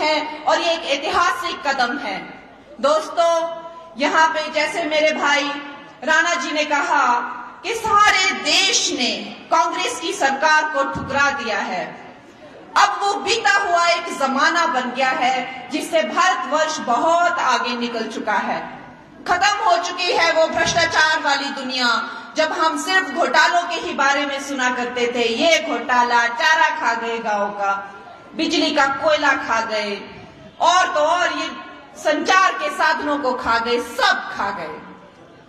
हैं और ये एक ऐतिहासिक कदम है। दोस्तों, यहाँ पे जैसे मेरे भाई राणा जी ने कहा कि सारे देश ने कांग्रेस की सरकार को ठुकरा दिया है। अब वो बीता हुआ एक जमाना बन गया है जिससे भारतवर्ष बहुत आगे निकल चुका है। खत्म हो चुकी है वो भ्रष्टाचार वाली दुनिया जब हम सिर्फ घोटालों के ही बारे में सुना करते थे। ये घोटाला, चारा खा गए गांव का, बिजली का कोयला खा गए, और तो और ये संचार के साधनों को खा गए, सब खा गए।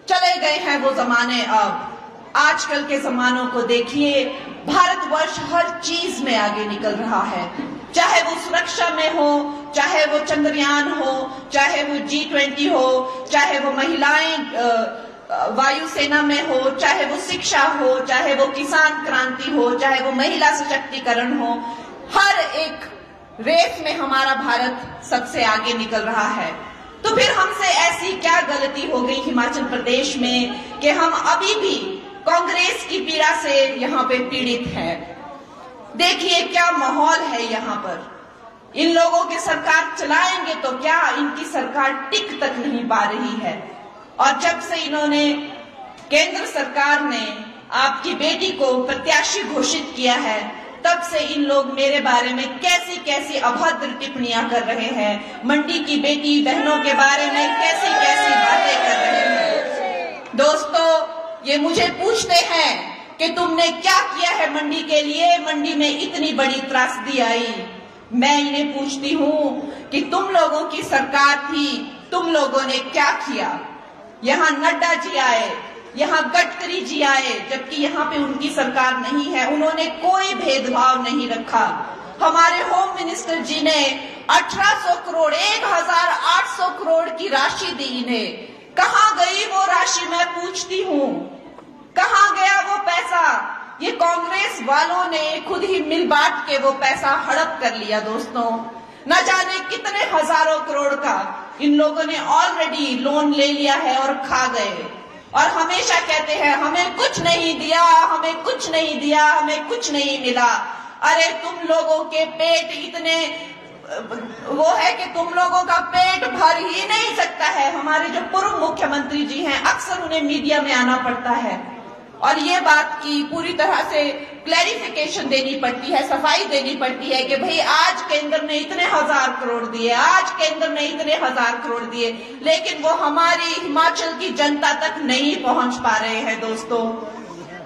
चले गए हैं वो जमाने। अब आजकल के जमानों को देखिए, भारतवर्ष हर चीज में आगे निकल रहा है, चाहे वो सुरक्षा में हो, चाहे वो चंद्रयान हो, चाहे वो G20 हो, चाहे वो महिलाएं वायुसेना में हो, चाहे वो शिक्षा हो, चाहे वो किसान क्रांति हो, चाहे वो महिला सशक्तिकरण हो। हर एक रेस में हमारा भारत सबसे आगे निकल रहा है। तो फिर हमसे ऐसी क्या गलती हो गई हिमाचल प्रदेश में कि हम अभी भी कांग्रेस की पीड़ा से यहाँ पे पीड़ित हैं। देखिए क्या माहौल है यहाँ पर। इन लोगों की सरकार चलाएंगे तो क्या, इनकी सरकार टिक तक नहीं पा रही है। और जब से इन्होंने, केंद्र सरकार ने आपकी बेटी को प्रत्याशी घोषित किया है, तब से इन लोग मेरे बारे में कैसी कैसी अभद्र टिप्पणियां कर रहे हैं। मंडी की बेटी बहनों के बारे में कैसी कैसी बातें कर रहे हैं। दोस्तों, ये मुझे पूछते हैं कि तुमने क्या किया है मंडी के लिए, मंडी में इतनी बड़ी त्रासदी आई। मैं इन्हें पूछती हूँ कि तुम लोगों की सरकार थी, तुम लोगों ने क्या किया। यहाँ नड्डा जी आए, यहाँ गडकरी जी आए, जबकि यहाँ पे उनकी सरकार नहीं है, उन्होंने कोई भेदभाव नहीं रखा। हमारे होम मिनिस्टर जी ने 1800 करोड़ 1800 करोड़ की राशि दी इन्हें। कहाँ गई वो राशि, मैं पूछती हूँ, कहाँ गया वो पैसा। ये कांग्रेस वालों ने खुद ही मिल बांट के वो पैसा हड़प कर लिया। दोस्तों, न जाने कितने हजारों करोड़ का इन लोगों ने ऑलरेडी लोन ले लिया है और खा गए। और हमेशा कहते हैं हमें कुछ नहीं दिया, हमें कुछ नहीं दिया, हमें कुछ नहीं मिला। अरे तुम लोगों के पेट इतने वो है कि तुम लोगों का पेट भर ही नहीं सकता है। हमारे जो पूर्व मुख्यमंत्री जी हैं, अक्सर उन्हें मीडिया में आना पड़ता है और ये बात की पूरी तरह से क्लैरिफिकेशन देनी पड़ती है, सफाई देनी पड़ती है कि भाई आज केंद्र ने इतने हजार करोड़ दिए, आज केंद्र ने इतने हजार करोड़ दिए, लेकिन वो हमारी हिमाचल की जनता तक नहीं पहुंच पा रहे हैं। दोस्तों,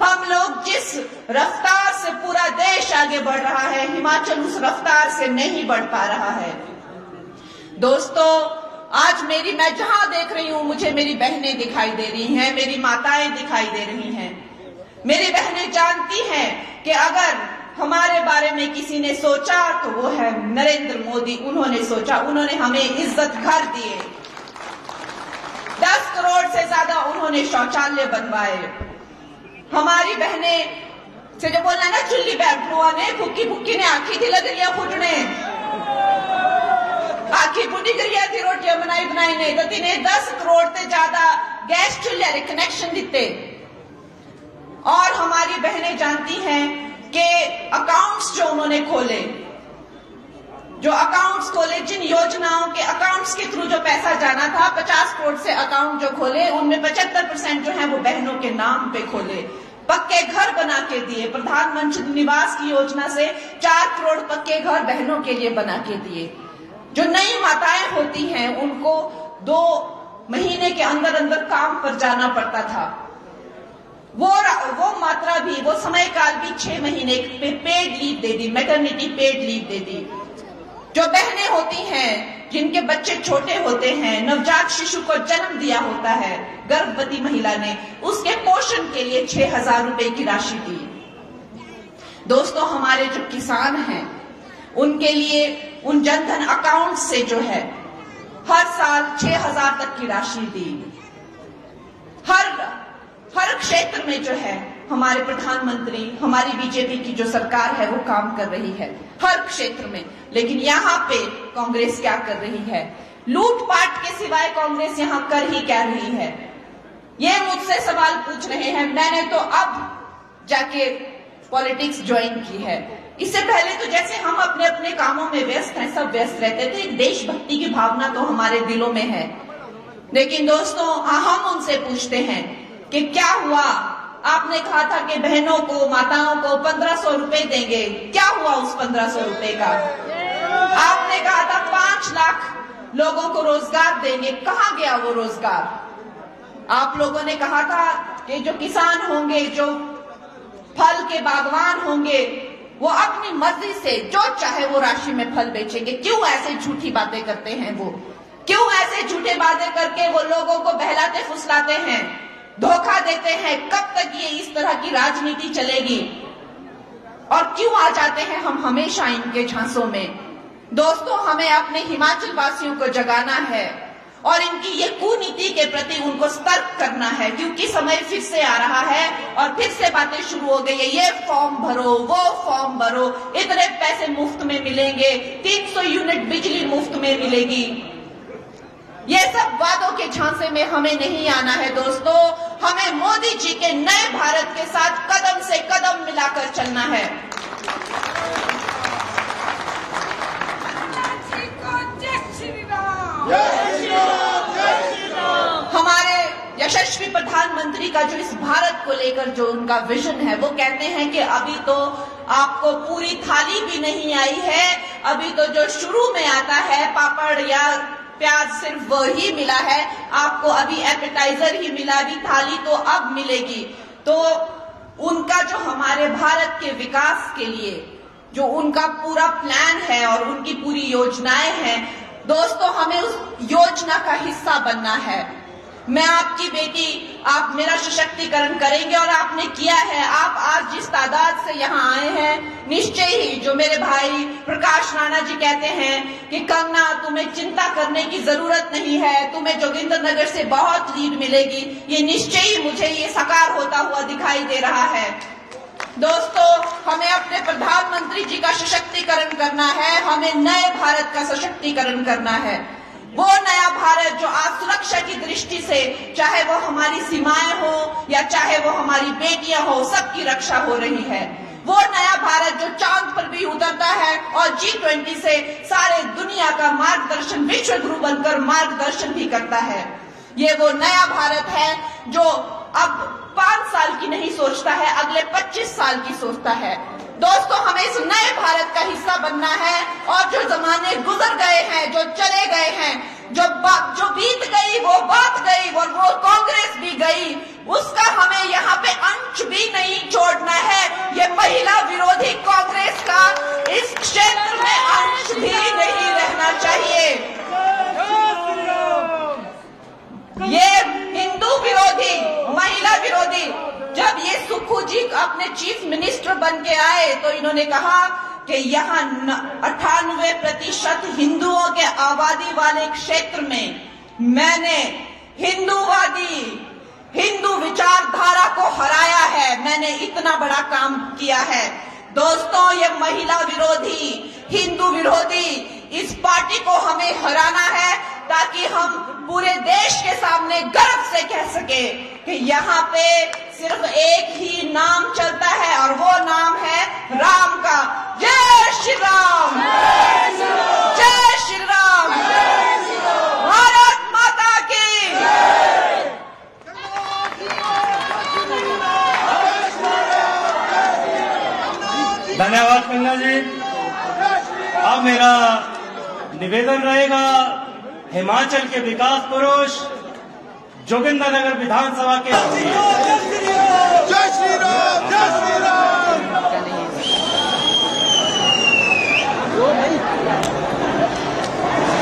हम लोग जिस रफ्तार से पूरा देश आगे बढ़ रहा है, हिमाचल उस रफ्तार से नहीं बढ़ पा रहा है। दोस्तों, आज मैं जहां देख रही हूं, मुझे मेरी बहनें दिखाई दे रही हैं, मेरी माताएं दिखाई दे रही हैं। मेरी बहनें जानती हैं कि अगर हमारे बारे में किसी ने सोचा तो वो है नरेंद्र मोदी। उन्होंने सोचा, उन्होंने हमें इज्जत घर दिए, 10 करोड़ से ज्यादा उन्होंने शौचालय बनवाए। हमारी बहनें से जो बोलना ना, चुल्ली बैठनुआ ने फुक्की फुक्की ने आखी थी लगरिया फुटने, आखी फुटी करिया थी रोटियां बनाई ने, तो तिन्हें 10 करोड़ से ज्यादा गैस चूल्हे कनेक्शन दिते। और हमारी बहनें जानती हैं कि अकाउंट्स जो उन्होंने खोले, जिन योजनाओं के अकाउंट्स के थ्रू जो पैसा जाना था, 50 करोड़ से अकाउंट जो खोले, उनमें 75% जो है वो बहनों के नाम पे खोले। पक्के घर बना के दिए, प्रधानमंत्री निवास की योजना से 4 करोड़ पक्के घर बहनों के लिए बना के दिए। जो नई माताएं होती हैं उनको 2 महीने के अंदर अंदर काम पर जाना पड़ता था, वो मात्रा भी, वो समय काल भी 6 महीने पे पेड लीव दे दी, मैटरनिटी पेड लीव दे दी। जो बहनें होती हैं जिनके बच्चे छोटे होते हैं, नवजात शिशु को जन्म दिया होता है गर्भवती महिला ने, उसके पोषण के लिए 6000 रुपए की राशि दी। दोस्तों, हमारे जो किसान हैं उनके लिए उन जनधन अकाउंट से जो है हर साल 6000 तक की राशि दी। हर क्षेत्र में जो है हमारे प्रधानमंत्री, हमारी बीजेपी की जो सरकार है वो काम कर रही है हर क्षेत्र में। लेकिन यहाँ पे कांग्रेस क्या कर रही है? लूटपाट के सिवाय कांग्रेस यहाँ कर ही क्या रही है? ये मुझसे सवाल पूछ रहे हैं। मैंने तो अब जाके पॉलिटिक्स ज्वाइन की है। इससे पहले तो जैसे हम अपने अपने कामों में व्यस्त हैं, सब व्यस्त रहते थे, देशभक्ति की भावना तो हमारे दिलों में है। लेकिन दोस्तों, हम उनसे पूछते हैं कि क्या हुआ? आपने कहा था कि बहनों को, माताओं को 1500 रुपए देंगे, क्या हुआ उस 1500 रुपए का? आपने कहा था 5 लाख लोगों को रोजगार देंगे, कहां गया वो रोजगार? आप लोगों ने कहा था कि जो किसान होंगे, जो फल के बागवान होंगे, वो अपनी मर्जी से जो चाहे वो राशि में फल बेचेंगे। क्यों ऐसे झूठी बातें करते हैं वो? क्यों ऐसे झूठे बातें करके वो लोगों को बहलाते फुसलाते हैं, धोखा देते हैं? कब तक ये इस तरह की राजनीति चलेगी? और क्यों आ जाते हैं हम हमेशा इनके झांसों में? दोस्तों, हमें अपने हिमाचल वासियों को जगाना है और इनकी ये कुनीति के प्रति उनको सतर्क करना है, क्योंकि समय फिर से आ रहा है और फिर से बातें शुरू हो गई है। ये फॉर्म भरो, वो फॉर्म भरो, इतने पैसे मुफ्त में मिलेंगे, 300 यूनिट बिजली मुफ्त में मिलेगी। ये सब वादों के झांसे में हमें नहीं आना है दोस्तों। हमें मोदी जी के नए भारत के साथ कदम से कदम मिलाकर चलना है। हमारे यशस्वी प्रधानमंत्री का जो इस भारत को लेकर जो उनका विजन है, वो कहते हैं कि अभी तो आपको पूरी थाली भी नहीं आई है, अभी तो जो शुरू में आता है पापड़ या प्याज सिर्फ वही मिला है, आपको अभी एपेटाइजर ही मिला, अभी थाली तो अब मिलेगी। तो उनका जो हमारे भारत के विकास के लिए जो उनका पूरा प्लान है और उनकी पूरी योजनाएं हैं, दोस्तों, हमें उस योजना का हिस्सा बनना है। मैं आपकी बेटी, आप मेरा सशक्तिकरण करेंगे और आपने किया है। आप आज जिस तादाद से यहाँ आए हैं, निश्चय ही जो मेरे भाई प्रकाश राणा जी कहते हैं कि कंगना, तुम्हें चिंता करने की जरूरत नहीं है, तुम्हें जोगिंद्रनगर से बहुत लीड मिलेगी, ये निश्चय ही मुझे ये साकार होता हुआ दिखाई दे रहा है। दोस्तों, हमें अपने प्रधानमंत्री जी का सशक्तिकरण करना है, हमें नए भारत का सशक्तिकरण करना है। वो नया भारत जो आज सुरक्षा की दृष्टि से, चाहे वो हमारी सीमाएं हो या चाहे वो हमारी बेटियां हो, सबकी रक्षा हो रही है। वो नया भारत जो चांद पर भी उतरता है और G20 से सारे दुनिया का मार्गदर्शन, विश्व गुरु बनकर मार्गदर्शन भी करता है। ये वो नया भारत है जो अब 5 साल की नहीं सोचता है, अगले 25 साल की सोचता है। दोस्तों, हमें इस नए भारत का हिस्सा बनना है और जो जमाने गुजर गए हैं, जो चले गए हैं, जो बीत गई वो बात गई और वो कांग्रेस भी गई, उसका हमें यहाँ पे अंश भी नहीं छोड़ना है। ये महिला विरोधी कांग्रेस का इस क्षेत्र में अंश भी नहीं रहना चाहिए। ये हिंदू विरोधी, महिला विरोधी, जब ये सुक्खू जी अपने चीफ मिनिस्टर बन के आए तो इन्होंने कहा कि यहाँ 98% हिंदुओं के आबादी वाले क्षेत्र में मैंने हिंदूवादी, हिंदू विचारधारा को हराया है, मैंने इतना बड़ा काम किया है। दोस्तों, ये महिला विरोधी, हिंदू विरोधी इस पार्टी को हमें हराना है ताकि हम पूरे देश के सामने गर्व से कह सके कि यहाँ पे सिर्फ एक ही नाम चलता है और वो नाम है राम का। जय श्री राम, जय श्री राम, भारत माता की। धन्यवाद कंगना जी। अब मेरा निवेदन रहेगा, हिमाचल के विकास पुरुष जोगिंद्रनगर विधानसभा के जय श्री राम, जय श्री राम।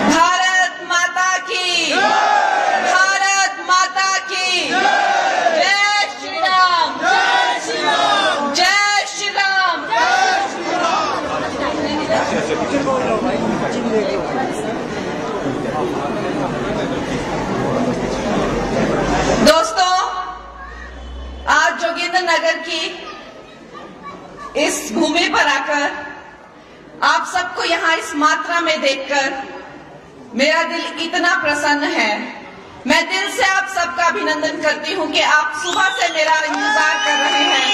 भारत माता की, भारत माता की। जय श्री राम, जय श्री राम, जय श्री राम, जय श्री राम। दोस्तों, आज जोगिंद्रनगर की इस भूमि पर आकर आप सबको यहाँ इस मात्रा में देखकर मेरा दिल इतना प्रसन्न है। मैं दिल से आप सबका अभिनंदन करती हूँ कि आप सुबह से मेरा इंतजार कर रहे हैं।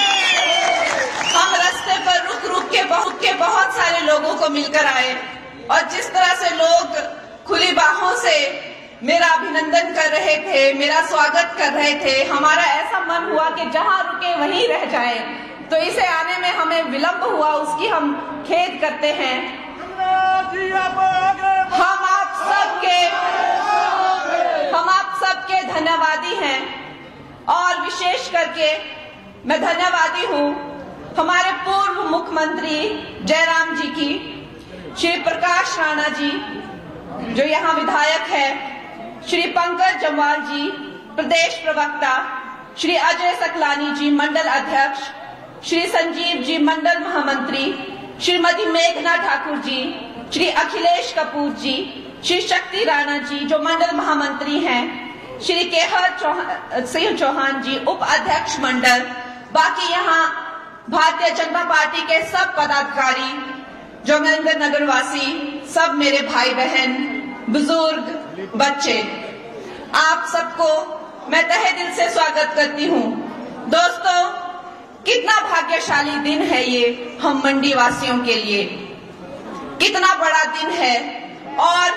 हम रास्ते पर रुक के बहुत सारे लोगों को मिलकर आए और जिस तरह से लोग खुली बाहों से मेरा अभिनंदन कर रहे थे, मेरा स्वागत कर रहे थे, हमारा ऐसा मन हुआ कि जहां रुके वहीं रह जाए। तो इसे आने में हमें विलंब हुआ, उसकी हम खेद करते हैं। हम आप सबके धन्यवादी हैं और विशेष करके मैं धन्यवादी हूं हमारे पूर्व मुख्यमंत्री जयराम जी की, श्री प्रकाश राणा जी जो यहाँ विधायक है, श्री पंकज जम्वाल जी प्रदेश प्रवक्ता, श्री अजय सकलानी जी मंडल अध्यक्ष, श्री संजीव जी मंडल महामंत्री, श्रीमती मेघना ठाकुर जी, श्री अखिलेश कपूर जी, श्री शक्ति राणा जी जो मंडल महामंत्री हैं, श्री केहर सिंह चौहान जी उप अध्यक्ष मंडल, बाकी यहाँ भारतीय जनता पार्टी के सब पदाधिकारी, जोगिंदर नगर वासी, सब मेरे भाई बहन, बुजुर्ग, बच्चे, आप सबको मैं तहे दिल से स्वागत करती हूँ। दोस्तों, कितना भाग्यशाली दिन है ये हम मंडी वासियों के लिए, कितना बड़ा दिन है और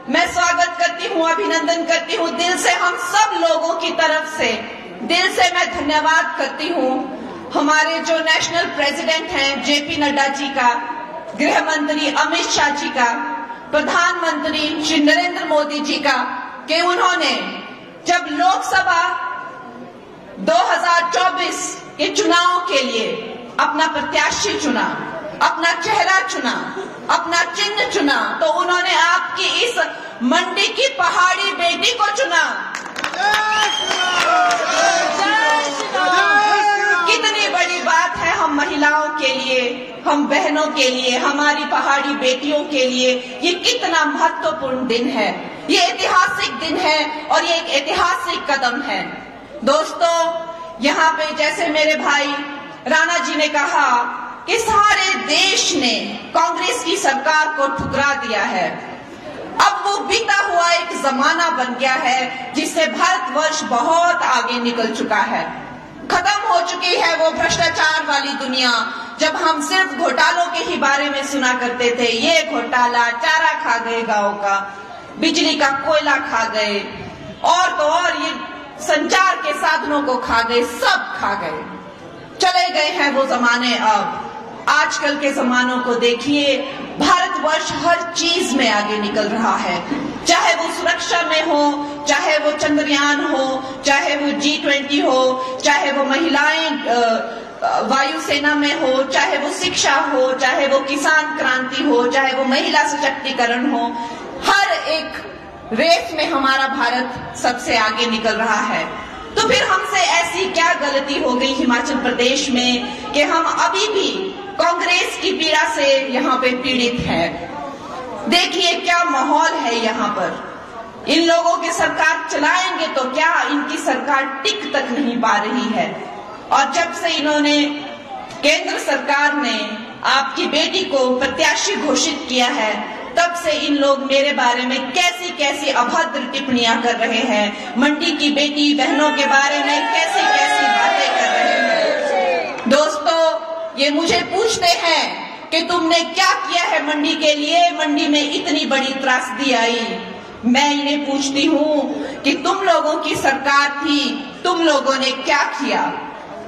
मैं स्वागत करती हूँ, अभिनंदन करती हूँ दिल से, हम सब लोगों की तरफ से दिल से मैं धन्यवाद करती हूँ हमारे जो नेशनल प्रेसिडेंट हैं जेपी नड्डा जी का, गृह मंत्री अमित शाह जी का, प्रधानमंत्री श्री नरेंद्र मोदी जी का, कि उन्होंने जब लोकसभा 2024 के चुनाव के लिए अपना प्रत्याशी चुना, अपना चेहरा चुना, अपना चिन्ह चुना, तो उन्होंने आपकी इस मंडी की पहाड़ी बेटी को चुना। कितनी बड़ी बात है हम महिलाओं के लिए, हम बहनों के लिए, हमारी पहाड़ी बेटियों के लिए ये कितना महत्वपूर्ण दिन है, ये ऐतिहासिक दिन है और ये एक ऐतिहासिक कदम है। दोस्तों, यहाँ पे जैसे मेरे भाई राणा जी ने कहा कि सारे देश ने कांग्रेस की सरकार को ठुकरा दिया है, अब वो बीता हुआ एक जमाना बन गया है जिससे भारतवर्ष बहुत आगे निकल चुका है। खत्म हो चुकी है वो भ्रष्टाचार वाली दुनिया जब हम सिर्फ घोटालों के ही बारे में सुना करते थे, ये घोटाला, चारा खा गए गांव का, बिजली का कोयला खा गए और तो और ये संचार के साधनों को खा गए, सब खा गए, चले गए हैं वो जमाने। अब आजकल के जमानों को देखिए, भारतवर्ष हर चीज में आगे निकल रहा है, चाहे वो सुरक्षा में हो, चाहे वो चंद्रयान हो, चाहे वो G20 हो, चाहे वो महिलाएं वायुसेना में हो, चाहे वो शिक्षा हो, चाहे वो किसान क्रांति हो, चाहे वो महिला सशक्तिकरण हो, हर एक रेस में हमारा भारत सबसे आगे निकल रहा है। तो फिर हमसे ऐसी क्या गलती हो गई हिमाचल प्रदेश में कि हम अभी भी कांग्रेस की पीड़ा से यहाँ पे पीड़ित है। देखिए क्या माहौल है यहाँ पर, इन लोगों की सरकार चलाएंगे तो क्या, इनकी सरकार टिक तक नहीं पा रही है। और जब से इन्होंने, केंद्र सरकार ने आपकी बेटी को प्रत्याशी घोषित किया है, तब से इन लोग मेरे बारे में कैसी कैसी अभद्र टिप्पणियां कर रहे हैं, मंडी की बेटी बहनों के बारे में कैसी कैसी बातें कर रहे हैं। दोस्तों, ये मुझे पूछते हैं कि तुमने क्या किया है मंडी के लिए, मंडी में इतनी बड़ी त्रासदी आई। मैं इन्हें पूछती हूँ कि तुम लोगों की सरकार थी, तुम लोगों ने क्या किया।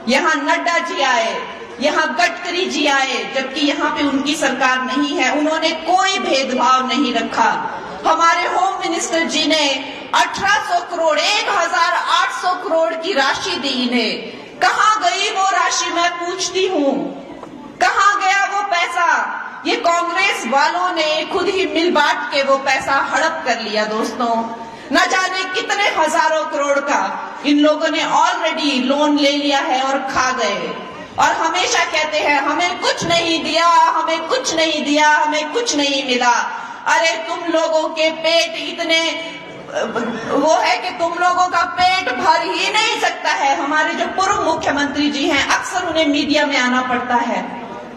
यहाँ नड्डा जी आए, यहाँ गडकरी जी आए, जबकि यहाँ पे उनकी सरकार नहीं है, उन्होंने कोई भेदभाव नहीं रखा। हमारे होम मिनिस्टर जी ने 1800 करोड़ 1800 करोड़ की राशि दी इन्हें। कहाँ गई वो राशि, मैं पूछती हूँ, कहाँ गया वो पैसा। ये कांग्रेस वालों ने खुद ही मिल बांट के वो पैसा हड़प कर लिया। दोस्तों, न जाने कितने हजारों करोड़ का इन लोगों ने ऑलरेडी लोन ले लिया है और खा गए, और हमेशा कहते हैं हमें कुछ नहीं दिया, हमें कुछ नहीं दिया, हमें कुछ नहीं मिला। अरे तुम लोगों के पेट इतने वो है कि तुम लोगों का पेट भर ही नहीं सकता है। हमारे जो पूर्व मुख्यमंत्री जी हैं, अक्सर उन्हें मीडिया में आना पड़ता है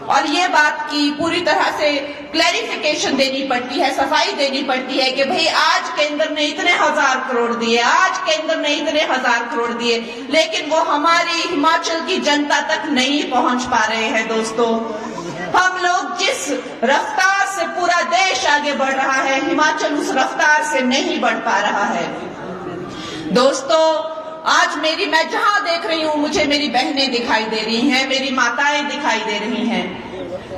और ये बात की पूरी तरह से क्लैरिफिकेशन देनी पड़ती है, सफाई देनी पड़ती है कि भाई आज केंद्र ने इतने 1000 करोड़ दिए, आज केंद्र ने इतने 1000 करोड़ दिए, लेकिन वो हमारी हिमाचल की जनता तक नहीं पहुंच पा रहे हैं। दोस्तों, हम लोग जिस रफ्तार से पूरा देश आगे बढ़ रहा है, हिमाचल उस रफ्तार से नहीं बढ़ पा रहा है। दोस्तों, आज मैं जहां देख रही हूं, मुझे मेरी बहनें दिखाई दे रही हैं, मेरी माताएं दिखाई दे रही हैं।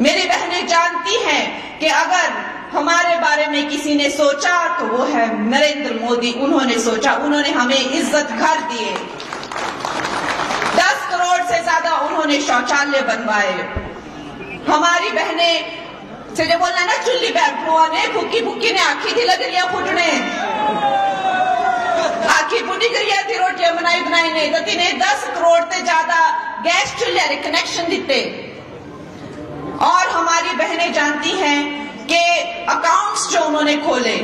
मेरी बहनें जानती हैं कि अगर हमारे बारे में किसी ने सोचा तो वो है नरेंद्र मोदी। उन्होंने सोचा, उन्होंने हमें इज्जत घर दिए, 10 करोड़ से ज्यादा उन्होंने शौचालय बनवाए। हमारी बहनें से जो बोलना ना, चुल्ली बैठो ने भूखी भूखी ने आखी थी लगरिया फुटने, आखी फुटी करिया थी, रोटियां बनाई नहीं तो तिने 10 करोड़ से ज्यादा गैस चूल्हे कनेक्शन दिते। और हमारी बहनें जानती हैं कि अकाउंट्स जो उन्होंने खोले,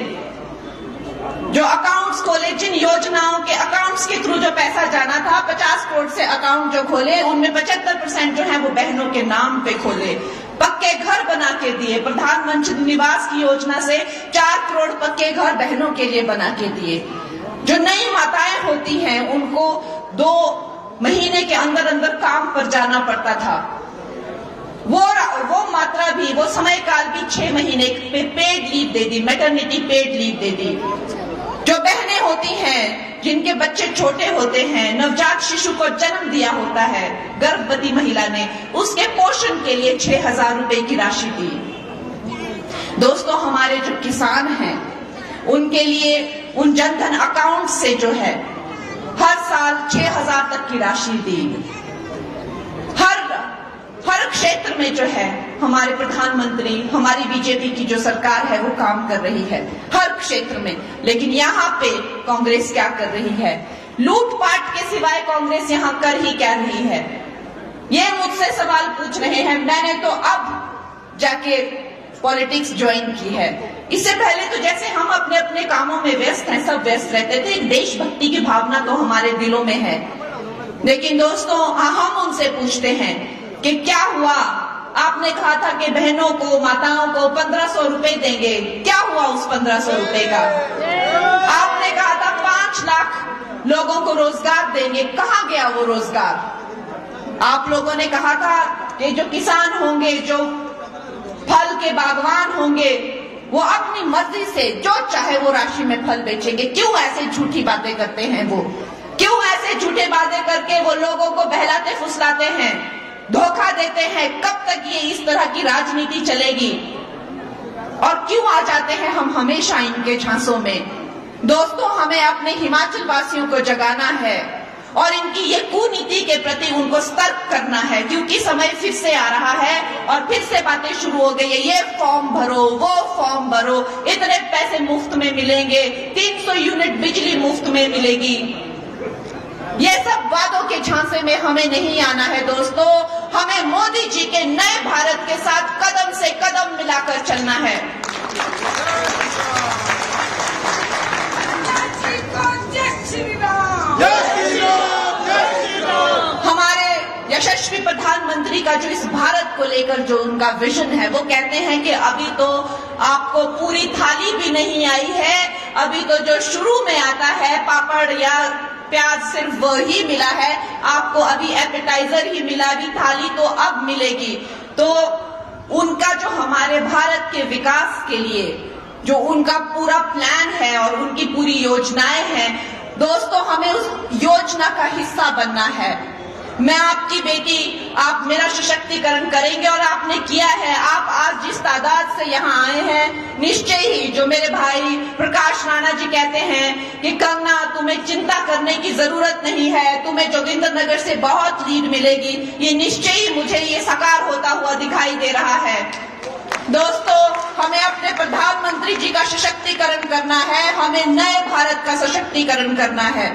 जिन योजनाओं के अकाउंट्स के थ्रू जो पैसा जाना था, 50 करोड़ से अकाउंट जो खोले, उनमें 75% जो है वो बहनों के नाम पे खोले। पक्के घर बना के दिए, प्रधानमंत्री निवास की योजना से 4 करोड़ पक्के घर बहनों के लिए बना के दिए। जो नई माताएं होती हैं उनको 2 महीने के अंदर अंदर काम पर जाना पड़ता था, वो मात्रा भी, वो समय काल भी 6 महीने पे पेड लीव दे दी, मैटरनिटी पेड लीव दे दी। जो बहनें होती हैं जिनके बच्चे छोटे होते हैं, नवजात शिशु को जन्म दिया होता है गर्भवती महिला ने, उसके पोषण के लिए 6000 रुपए की राशि दी। दोस्तों, हमारे जो किसान हैं उनके लिए उन जनधन अकाउंट से जो है हर साल 6000 तक की राशि दी। हर क्षेत्र में जो है हमारे प्रधानमंत्री, हमारी बीजेपी की जो सरकार है वो काम कर रही है हर क्षेत्र में। लेकिन यहाँ पे कांग्रेस क्या कर रही है? लूटपाट के सिवाय कांग्रेस यहाँ कर ही क्या रही है? ये मुझसे सवाल पूछ रहे हैं। मैंने तो अब जाके पॉलिटिक्स ज्वाइन की है। इससे पहले तो जैसे हम अपने अपने कामों में व्यस्त हैं, सब व्यस्त रहते थे। देशभक्ति की भावना तो हमारे दिलों में है। लेकिन दोस्तों, हम उनसे पूछते हैं कि क्या हुआ? आपने कहा था कि बहनों को, माताओं को 1500 रुपए देंगे, क्या हुआ उस 1500 रुपए का? आपने कहा था 5 लाख लोगों को रोजगार देंगे, कहाँ गया वो रोजगार? आप लोगों ने कहा था कि जो किसान होंगे, जो फल के बागवान होंगे, वो अपनी मर्जी से जो चाहे वो राशि में फल बेचेंगे। क्यों ऐसे झूठी बातें करते हैं वो? क्यों ऐसे झूठे बातें करके वो लोगों को बहलाते फुसलाते हैं, धोखा देते हैं? कब तक ये इस तरह की राजनीति चलेगी? और क्यों आ जाते हैं हम हमेशा इनके झांसों में? दोस्तों, हमें अपने हिमाचल वासियों को जगाना है और इनकी ये कुनीति के प्रति उनको सतर्क करना है, क्योंकि समय फिर से आ रहा है और फिर से बातें शुरू हो गई है। ये फॉर्म भरो, वो फॉर्म भरो, इतने पैसे मुफ्त में मिलेंगे, 300 यूनिट बिजली मुफ्त में मिलेगी। ये सब वादों के झांसे में हमें नहीं आना है दोस्तों। हमें मोदी जी के नए भारत के साथ कदम से कदम मिलाकर चलना है। हमारे यशस्वी प्रधानमंत्री का जो इस भारत को लेकर जो उनका विजन है, वो कहते हैं कि अभी तो आपको पूरी थाली भी नहीं आई है, अभी तो जो शुरू में आता है पापड़ या प्याज सिर्फ वो ही मिला है, आपको अभी एपेटाइजर ही मिला, अभी थाली तो अब मिलेगी। तो उनका जो हमारे भारत के विकास के लिए जो उनका पूरा प्लान है और उनकी पूरी योजनाएं हैं, दोस्तों, हमें उस योजना का हिस्सा बनना है। मैं आपकी बेटी, आप मेरा सशक्तिकरण करेंगे और आपने किया है। आप आज जिस तादाद से यहाँ आए हैं, निश्चय ही जो मेरे भाई प्रकाश राणा जी कहते हैं कि कंगना, तुम्हें चिंता करने की जरूरत नहीं है, तुम्हें जोगिंद्रनगर से बहुत लीड मिलेगी, ये निश्चय ही मुझे ये साकार होता हुआ दिखाई दे रहा है। दोस्तों, हमें अपने प्रधानमंत्री जी का सशक्तिकरण करना है, हमें नए भारत का सशक्तिकरण करना है।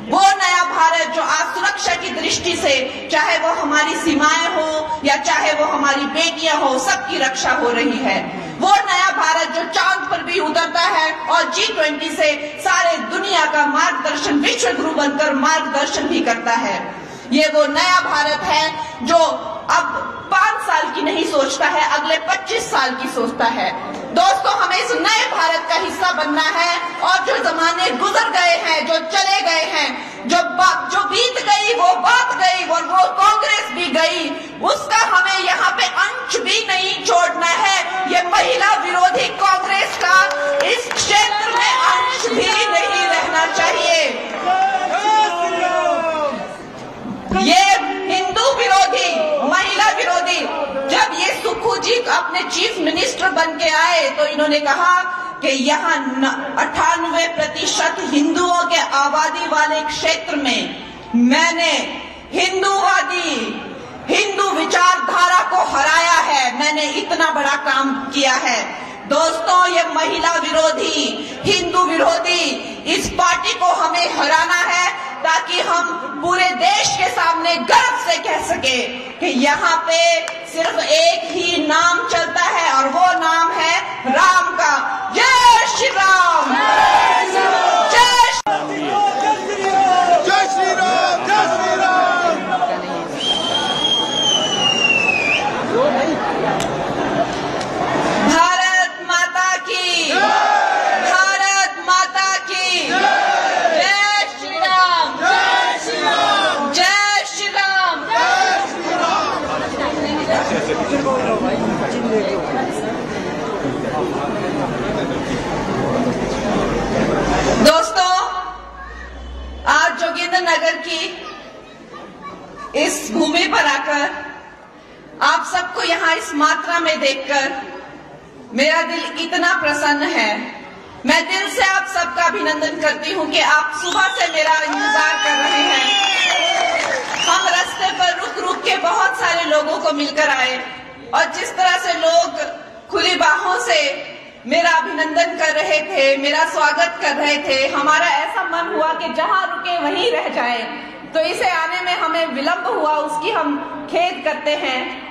वो नया भारत जो आज सुरक्षा की दृष्टि से, चाहे वो हमारी सीमाएं हो या चाहे वो हमारी बेटियां हो, सबकी रक्षा हो रही है। वो नया भारत जो चांद पर भी उतरता है और G20 से सारे दुनिया का मार्गदर्शन, विश्व गुरु बनकर मार्गदर्शन भी करता है। ये वो नया भारत है जो अब 5 साल की नहीं सोचता है, अगले 25 साल की सोचता है। दोस्तों, हमें इस नए भारत का हिस्सा बनना है और जो जमाने गुजर गए हैं, जो चले गए हैं, जो बीत गई वो बात गई और वो कांग्रेस भी गई, उसका हमें यहाँ पे अंश भी नहीं छोड़ना है। ये महिला विरोधी कांग्रेस का इस क्षेत्र में अंश भी नहीं रहना चाहिए। ये हिंदू विरोधी, महिला विरोधी, जब ये सुक्खू जी अपने चीफ मिनिस्टर बन के आए तो इन्होंने कहा कि यहाँ 98% हिंदुओं के आबादी वाले क्षेत्र में मैंने हिंदू विचारधारा को हराया है, मैंने इतना बड़ा काम किया है। दोस्तों, ये महिला विरोधी, हिंदू विरोधी इस पार्टी को हमें हराना है ताकि हम पूरे देश के सामने गर्व से कह सके कि यहाँ पे सिर्फ एक ही नाम चलता है और वो नाम है राम का। जय श्री राम, जय श्री राम, जय श्री राम, जय श्री राम। भारत माता की, भारत माता की जय श्री राम, जय श्री राम, जय श्री राम। जय श्री राम। दोस्तों, आज जोगिंदर नगर की इस भूमि पर आकर आप सबको यहाँ इस मात्रा में देखकर मेरा दिल इतना प्रसन्न है। मैं दिल से आप सबका अभिनंदन करती हूँ कि आप सुबह से मेरा इंतजार कर रहे हैं। हम रास्ते पर रुक रुक के बहुत सारे लोगों को मिलकर आए और जिस तरह से लोग खुली बाहों से मेरा अभिनंदन कर रहे थे, मेरा स्वागत कर रहे थे, हमारा ऐसा मन हुआ कि जहां रुके वहीं रह जाए। तो इसे आने में हमें विलंब हुआ, उसकी हम खेद करते हैं।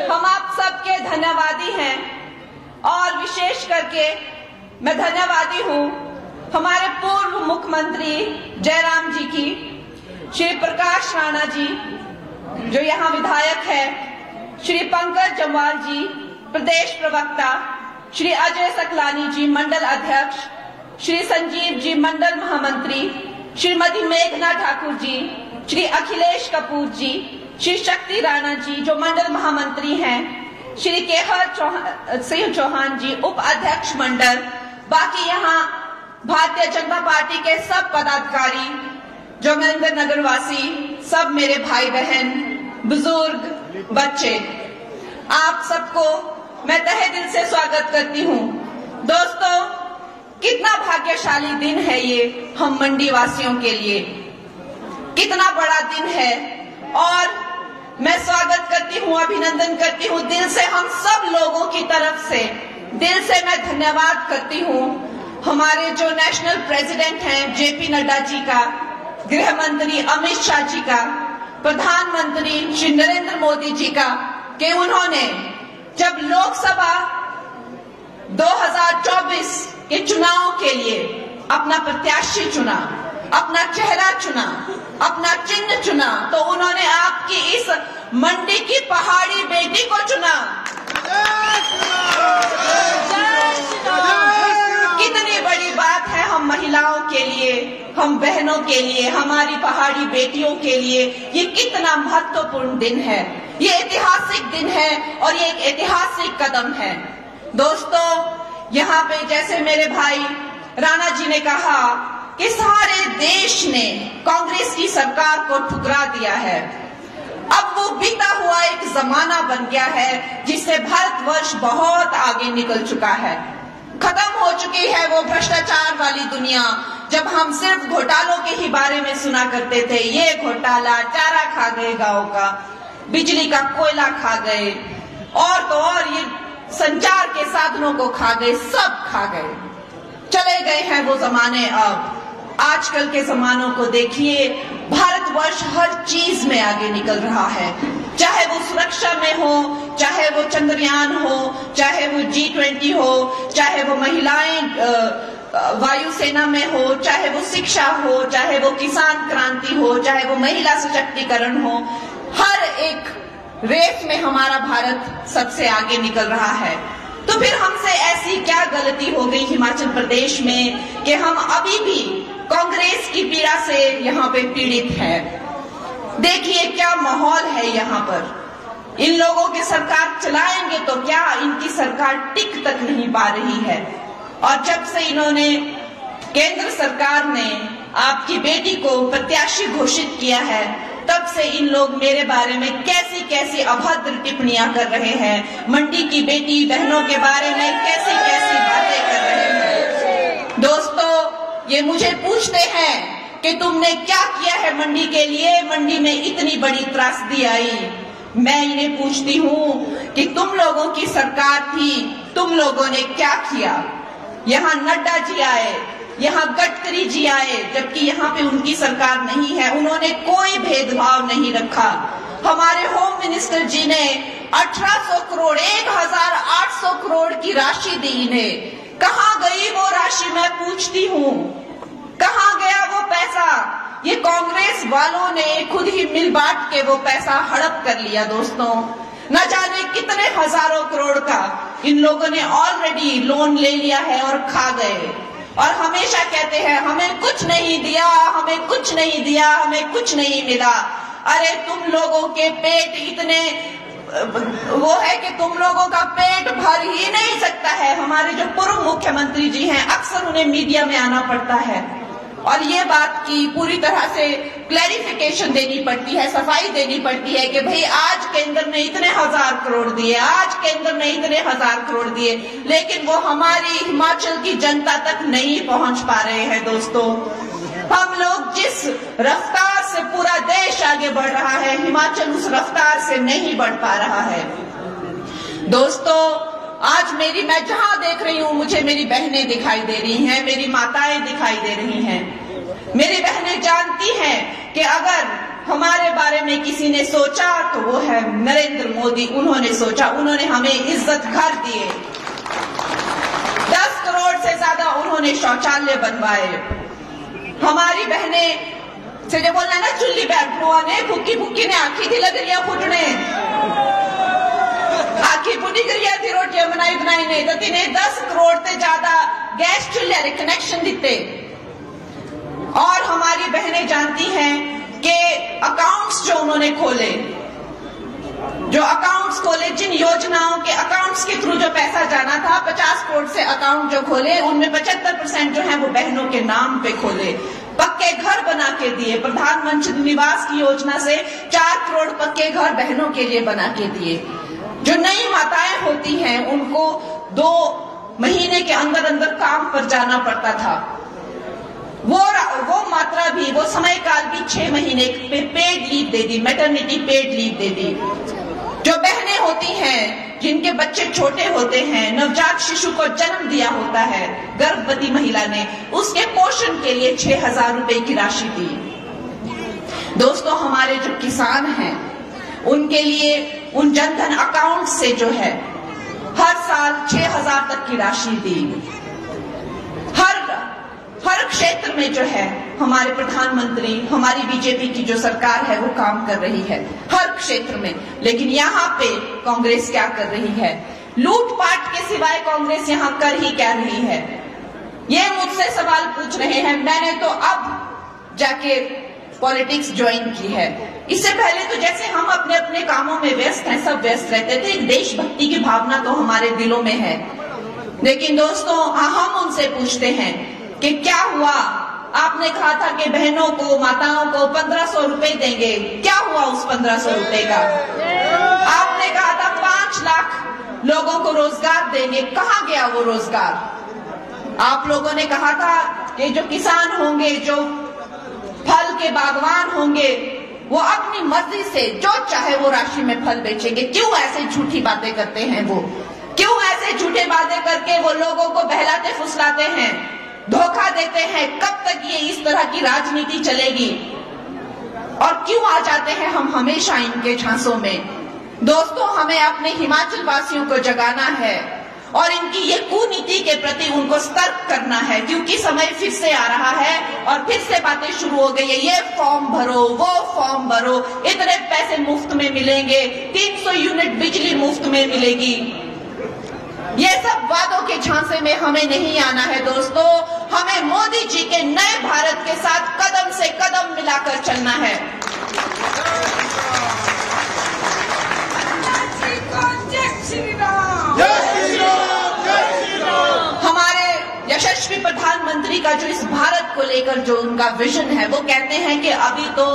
हम आप सबके धन्यवादी हैं और विशेष करके मैं धन्यवादी हूँ हमारे पूर्व मुख्यमंत्री जयराम जी की, श्री प्रकाश राणा जी जो यहाँ विधायक है, श्री पंकज जम्वाल जी प्रदेश प्रवक्ता, श्री अजय सकलानी जी मंडल अध्यक्ष, श्री संजीव जी मंडल महामंत्री, श्रीमती मेघना ठाकुर जी, श्री अखिलेश कपूर जी, श्री शक्ति राणा जी जो मंडल महामंत्री हैं, श्री केहर सिंह चौहान जी उप अध्यक्ष मंडल, बाकी यहाँ भारतीय जनता पार्टी के सब पदाधिकारी, जोगिंदर नगर वासी, सब मेरे भाई बहन, बुजुर्ग, बच्चे, आप सबको मैं तहे दिल से स्वागत करती हूँ। दोस्तों, कितना भाग्यशाली दिन है ये हम मंडी वासियों के लिए, कितना बड़ा दिन है और मैं स्वागत करती हूँ, अभिनंदन करती हूँ दिल से, हम सब लोगों की तरफ से दिल से मैं धन्यवाद करती हूँ हमारे जो नेशनल प्रेसिडेंट हैं जेपी नड्डा जी का, गृह मंत्री अमित शाह जी का, प्रधानमंत्री श्री नरेंद्र मोदी जी का, कि उन्होंने जब लोकसभा 2024 के चुनाव के लिए अपना प्रत्याशी चुना, अपना चेहरा चुना, अपना चिन्ह चुना, तो उन्होंने आपकी इस मंडी की पहाड़ी बेटी को चुना। कितनी बड़ी बात है हम महिलाओं के लिए, हम बहनों के लिए, हमारी पहाड़ी बेटियों के लिए ये कितना महत्वपूर्ण दिन है, ये ऐतिहासिक दिन है और ये एक ऐतिहासिक कदम है। दोस्तों, यहाँ पे जैसे मेरे भाई राणा जी ने कहा कि सारे देश ने कांग्रेस की सरकार को ठुकरा दिया है, अब वो बीता हुआ एक जमाना बन गया है जिससे भारतवर्ष बहुत आगे निकल चुका है। खत्म हो चुकी है वो भ्रष्टाचार वाली दुनिया जब हम सिर्फ घोटालों के ही बारे में सुना करते थे, ये घोटाला, चारा खा गए गांव का, बिजली का कोयला खा गए और तो और ये संचार के साधनों को खा गए, सब खा गए, चले गए हैं वो जमाने। अब आजकल के जमानों को देखिए, भारतवर्ष हर चीज में आगे निकल रहा है, चाहे वो सुरक्षा में हो, चाहे वो चंद्रयान हो, चाहे वो G20 हो, चाहे वो महिलाएं वायुसेना में हो, चाहे वो शिक्षा हो, चाहे वो किसान क्रांति हो, चाहे वो महिला सशक्तिकरण हो, हर एक रेस में हमारा भारत सबसे आगे निकल रहा है। तो फिर हमसे ऐसी क्या गलती हो गई हिमाचल प्रदेश में कि हम अभी भी कांग्रेस की पीड़ा से यहाँ पे पीड़ित है। देखिए क्या माहौल है यहाँ पर। इन लोगों की सरकार चलाएंगे तो क्या, इनकी सरकार टिक तक नहीं पा रही है। और जब से इन्होंने, केंद्र सरकार ने आपकी बेटी को प्रत्याशी घोषित किया है, तब से इन लोग मेरे बारे में कैसी कैसी अभद्र टिप्पणियां कर रहे हैं। मंडी की बेटी बहनों के बारे में कैसी कैसी बातें कर रहे हैं। दोस्तों, ये मुझे पूछते हैं कि तुमने क्या किया है मंडी के लिए, मंडी में इतनी बड़ी त्रासदी आई। मैं इन्हें पूछती हूँ कि तुम लोगों की सरकार थी, तुम लोगों ने क्या किया। यहाँ नड्डा जी आए, यहाँ गडकरी जी आए, जबकि यहाँ पे उनकी सरकार नहीं है, उन्होंने कोई भेदभाव नहीं रखा। हमारे होम मिनिस्टर जी ने 1800 करोड़ 1800 करोड़ की राशि दी इन्हें। कहाँ गई वो राशि, मैं पूछती हूँ, कहाँ गया वो पैसा। ये कांग्रेस वालों ने खुद ही मिल बांट के वो पैसा हड़प कर लिया। दोस्तों, न जाने कितने हजारों करोड़ का इन लोगों ने ऑलरेडी लोन ले लिया है और खा गए। और हमेशा कहते हैं हमें कुछ नहीं दिया, हमें कुछ नहीं दिया, हमें कुछ नहीं मिला। अरे तुम लोगों के पेट इतने वो है कि तुम लोगों का पेट भर ही नहीं सकता है। हमारे जो पूर्व मुख्यमंत्री जी हैं, अक्सर उन्हें मीडिया में आना पड़ता है और ये बात की पूरी तरह से क्लैरिफिकेशन देनी पड़ती है, सफाई देनी पड़ती है कि भाई आज केंद्र ने इतने हजार करोड़ दिए, आज केंद्र ने इतने हजार करोड़ दिए, लेकिन वो हमारी हिमाचल की जनता तक नहीं पहुंच पा रहे हैं। दोस्तों, हम लोग जिस रफ्तार से पूरा देश आगे बढ़ रहा है, हिमाचल उस रफ्तार से नहीं बढ़ पा रहा है। दोस्तों, आज मैं जहां देख रही हूं, मुझे मेरी बहनें दिखाई दे रही हैं, मेरी माताएं दिखाई दे रही हैं। मेरी बहनें जानती हैं कि अगर हमारे बारे में किसी ने सोचा तो वो है नरेंद्र मोदी। उन्होंने सोचा, उन्होंने हमें इज्जत घर दिए, 10 करोड़ से ज्यादा उन्होंने शौचालय बनवाए। हमारी बहनें से जो बोलना ना, चुल्ली बैठनुआ ने फुक्की फुक्की ने आखी थी लगरिया फुटने, आखी फुटी करिया थी रोटियां बनाई बनाई ने, तो तिन्हें 10 करोड़ से ज्यादा गैस चूल्हे रे कनेक्शन दिते। और हमारी बहनें जानती हैं कि अकाउंट्स जो उन्होंने खोले, जिन योजनाओं के अकाउंट्स के थ्रू जो पैसा जाना था, 50 करोड़ से अकाउंट जो खोले, उनमें 75% जो है वो बहनों के नाम पे खोले। पक्के घर बना के दिए, प्रधानमंत्री निवास की योजना से 4 करोड़ पक्के घर बहनों के लिए बना के दिए। जो नई माताएं होती हैं उनको 2 महीने के अंदर अंदर काम पर जाना पड़ता था, वो मात्रा भी, वो समय काल भी 6 महीने पे पेड लीव दे दी, मैटरनिटी पेड लीव दे दी। जो बहनें होती हैं जिनके बच्चे छोटे होते हैं, नवजात शिशु को जन्म दिया होता है गर्भवती महिला ने, उसके पोषण के लिए 6000 रुपए की राशि दी। दोस्तों, हमारे जो किसान हैं उनके लिए उन जनधन अकाउंट से जो है हर साल 6000 तक की राशि दी। हर क्षेत्र में जो है हमारे प्रधानमंत्री, हमारी बीजेपी की जो सरकार है वो काम कर रही है हर क्षेत्र में। लेकिन यहाँ पे कांग्रेस क्या कर रही है? लूटपाट के सिवाय कांग्रेस यहाँ कर ही क्या रही है? ये मुझसे सवाल पूछ रहे हैं। मैंने तो अब जाके पॉलिटिक्स ज्वाइन की है। इससे पहले तो जैसे हम अपने अपने कामों में व्यस्त हैं, सब व्यस्त रहते थे, देशभक्ति की भावना तो हमारे दिलों में है। लेकिन दोस्तों, हम उनसे पूछते हैं कि क्या हुआ? आपने कहा था कि बहनों को, माताओं को 1500 रुपए देंगे, क्या हुआ उस 1500 रुपए का? आपने कहा था 5 लाख लोगों को रोजगार देंगे, कहाँ गया वो रोजगार? आप लोगों ने कहा था कि जो किसान होंगे, जो फल के बागवान होंगे, वो अपनी मर्जी से जो चाहे वो राशि में फल बेचेंगे। क्यों ऐसे झूठी बातें करते हैं वो? क्यों ऐसे झूठे बातें करके वो लोगों को बहलाते फुसलाते हैं, धोखा देते हैं? कब तक ये इस तरह की राजनीति चलेगी? और क्यों आ जाते हैं हम हमेशा इनके झांसों में? दोस्तों, हमें अपने हिमाचल वासियों को जगाना है और इनकी ये कुनीति के प्रति उनको सतर्क करना है, क्योंकि समय फिर से आ रहा है और फिर से बातें शुरू हो गई है। ये फॉर्म भरो, वो फॉर्म भरो, इतने पैसे मुफ्त में मिलेंगे, 300 यूनिट बिजली मुफ्त में मिलेगी। ये सब वादों के झांसे में हमें नहीं आना है दोस्तों। हमें मोदी जी के नए भारत के साथ कदम से कदम मिलाकर चलना है। हमारे यशस्वी प्रधानमंत्री का जो इस भारत को लेकर जो उनका विजन है, वो कहते हैं कि अभी तो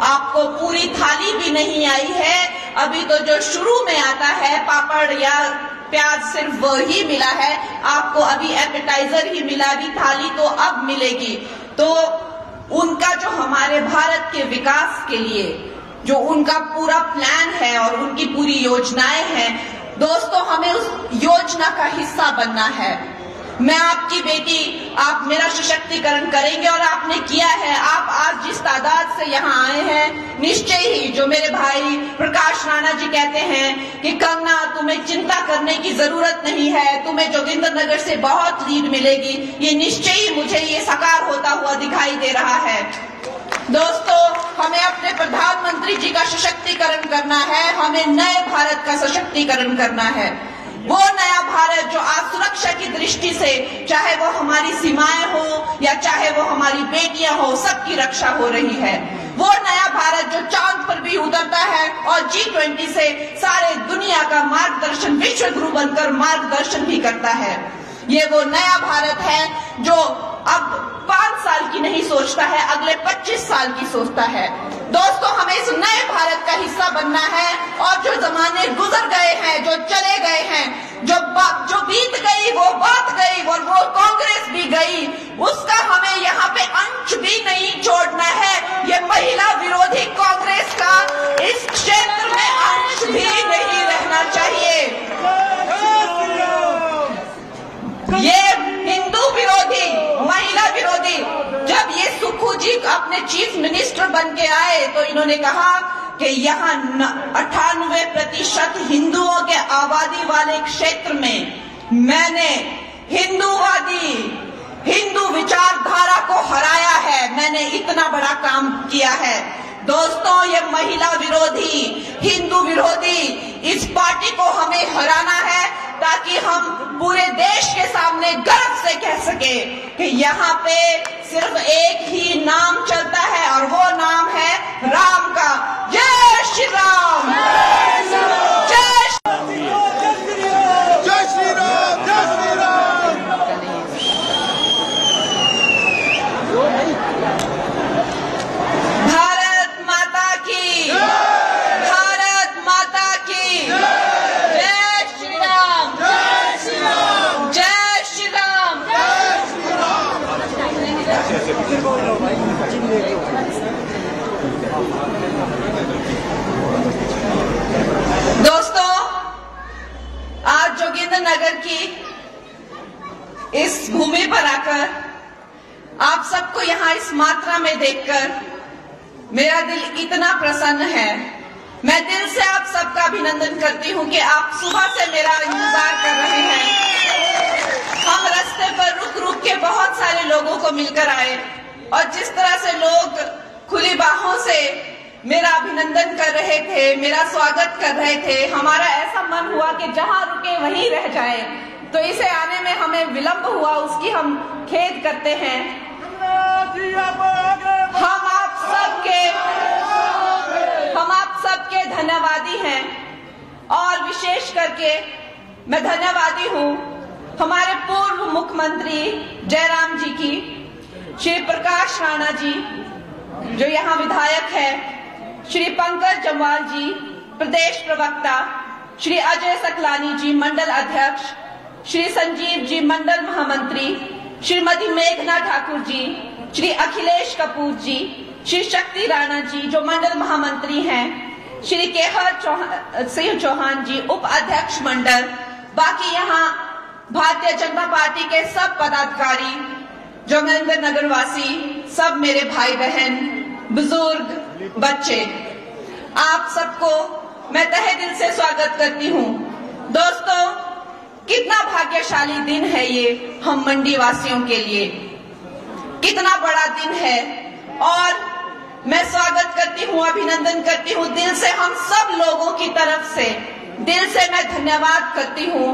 आपको पूरी थाली भी नहीं आई है, अभी तो जो शुरू में आता है पापड़ या प्याज सिर्फ वो ही मिला है, आपको अभी एपेटाइजर ही मिला, अभी थाली तो अब मिलेगी। तो उनका जो हमारे भारत के विकास के लिए जो उनका पूरा प्लान है और उनकी पूरी योजनाएं हैं दोस्तों, हमें उस योजना का हिस्सा बनना है। मैं आपकी बेटी, आप मेरा सशक्तिकरण करेंगे और आपने किया है। आप आज जिस तादाद से यहाँ आए हैं, निश्चय ही जो मेरे भाई प्रकाश राणा जी कहते हैं कि कंगना तुम्हें चिंता करने की जरूरत नहीं है, तुम्हें जोगिंद्रनगर से बहुत लीड मिलेगी, ये निश्चय ही मुझे ये साकार होता हुआ दिखाई दे रहा है। दोस्तों, हमें अपने प्रधानमंत्री जी का सशक्तिकरण करना है, हमें नए भारत का सशक्तिकरण करना है। वो नया भारत जो आज सुरक्षा की दृष्टि से, चाहे वो हमारी सीमाएं हो या चाहे वो हमारी बेटियां हो, सबकी रक्षा हो रही है। वो नया भारत जो चांद पर भी उतरता है और G20 से सारे दुनिया का मार्गदर्शन, विश्व गुरु बनकर मार्गदर्शन भी करता है। ये वो नया भारत है जो अब 5 साल की नहीं सोचता है, अगले 25 साल की सोचता है। दोस्तों, हमें इस नए भारत का हिस्सा बनना है और जो जमाने गुजर गए हैं, जो चले गए हैं, जो बीत गई वो बात गई और वो कांग्रेस भी गई, उसका हमें यहाँ पे अंश भी नहीं छोड़ना है। ये महिला विरोधी कांग्रेस का इस क्षेत्र में अंश भी नहीं रहना चाहिए। ये हिंदू विरोधी, महिला विरोधी, जब ये सुक्खू जी अपने चीफ मिनिस्टर बन के आए तो इन्होंने कहा कि यहाँ 98% हिंदुओं के आबादी वाले क्षेत्र में मैंने हिंदूवादी, हिंदू विचारधारा को हराया है, मैंने इतना बड़ा काम किया है। दोस्तों, ये महिला विरोधी, हिंदू विरोधी इस पार्टी को हमें हराना है ताकि हम पूरे देश के सामने गर्व से कह सके कि यहाँ पे सिर्फ एक ही नाम चलता है और वो नाम है राम का। जय श्री राम, जय श्री राम, जय श्री राम, जय श्री राम। भारत माता की, भारत माता की जय श्री राम, जय श्री राम, जय श्री राम। जय श्री राम। दोस्तों, आज जोगिंद्रनगर की इस भूमि पर आकर आप सबको यहाँ इस मात्रा में देखकर मेरा दिल इतना प्रसन्न है। मैं दिल से आप सबका अभिनंदन करती हूँ कि आप सुबह से मेरा इंतजार कर रहे हैं। हम रास्ते पर रुक रुक के बहुत सारे लोगों को मिलकर आए और जिस तरह से लोग खुली बाहों से मेरा अभिनंदन कर रहे थे, मेरा स्वागत कर रहे थे, हमारा ऐसा मन हुआ कि जहां रुके वहीं रह जाए। तो इसे आने में हमें विलंब हुआ, उसकी हम खेद करते हैं। हम आप सबके धन्यवादी हैं और विशेष करके मैं धन्यवादी हूँ हमारे पूर्व मुख्यमंत्री जयराम जी की, श्री प्रकाश राणा जी जो यहाँ विधायक है, श्री पंकज जम्वाल जी प्रदेश प्रवक्ता, श्री अजय सकलानी जी मंडल अध्यक्ष, श्री संजीव जी मंडल महामंत्री, श्रीमती मेघना ठाकुर जी, श्री अखिलेश कपूर जी, श्री शक्ति राणा जी जो मंडल महामंत्री हैं, श्री केहर सिंह चौहान जी उप अध्यक्ष मंडल, बाकी यहाँ भारतीय जनता पार्टी के सब पदाधिकारी, जोगिंद्रनगर वासी, सब मेरे भाई बहन, बुजुर्ग, बच्चे, आप सबको मैं तहे दिल से स्वागत करती हूँ। दोस्तों, कितना भाग्य सौभाग्यशाली दिन है ये हम मंडी वासियों के लिए, कितना बड़ा दिन है। और मैं स्वागत करती हूँ, अभिनंदन करती हूँ दिल से, हम सब लोगों की तरफ से दिल से मैं धन्यवाद करती हूँ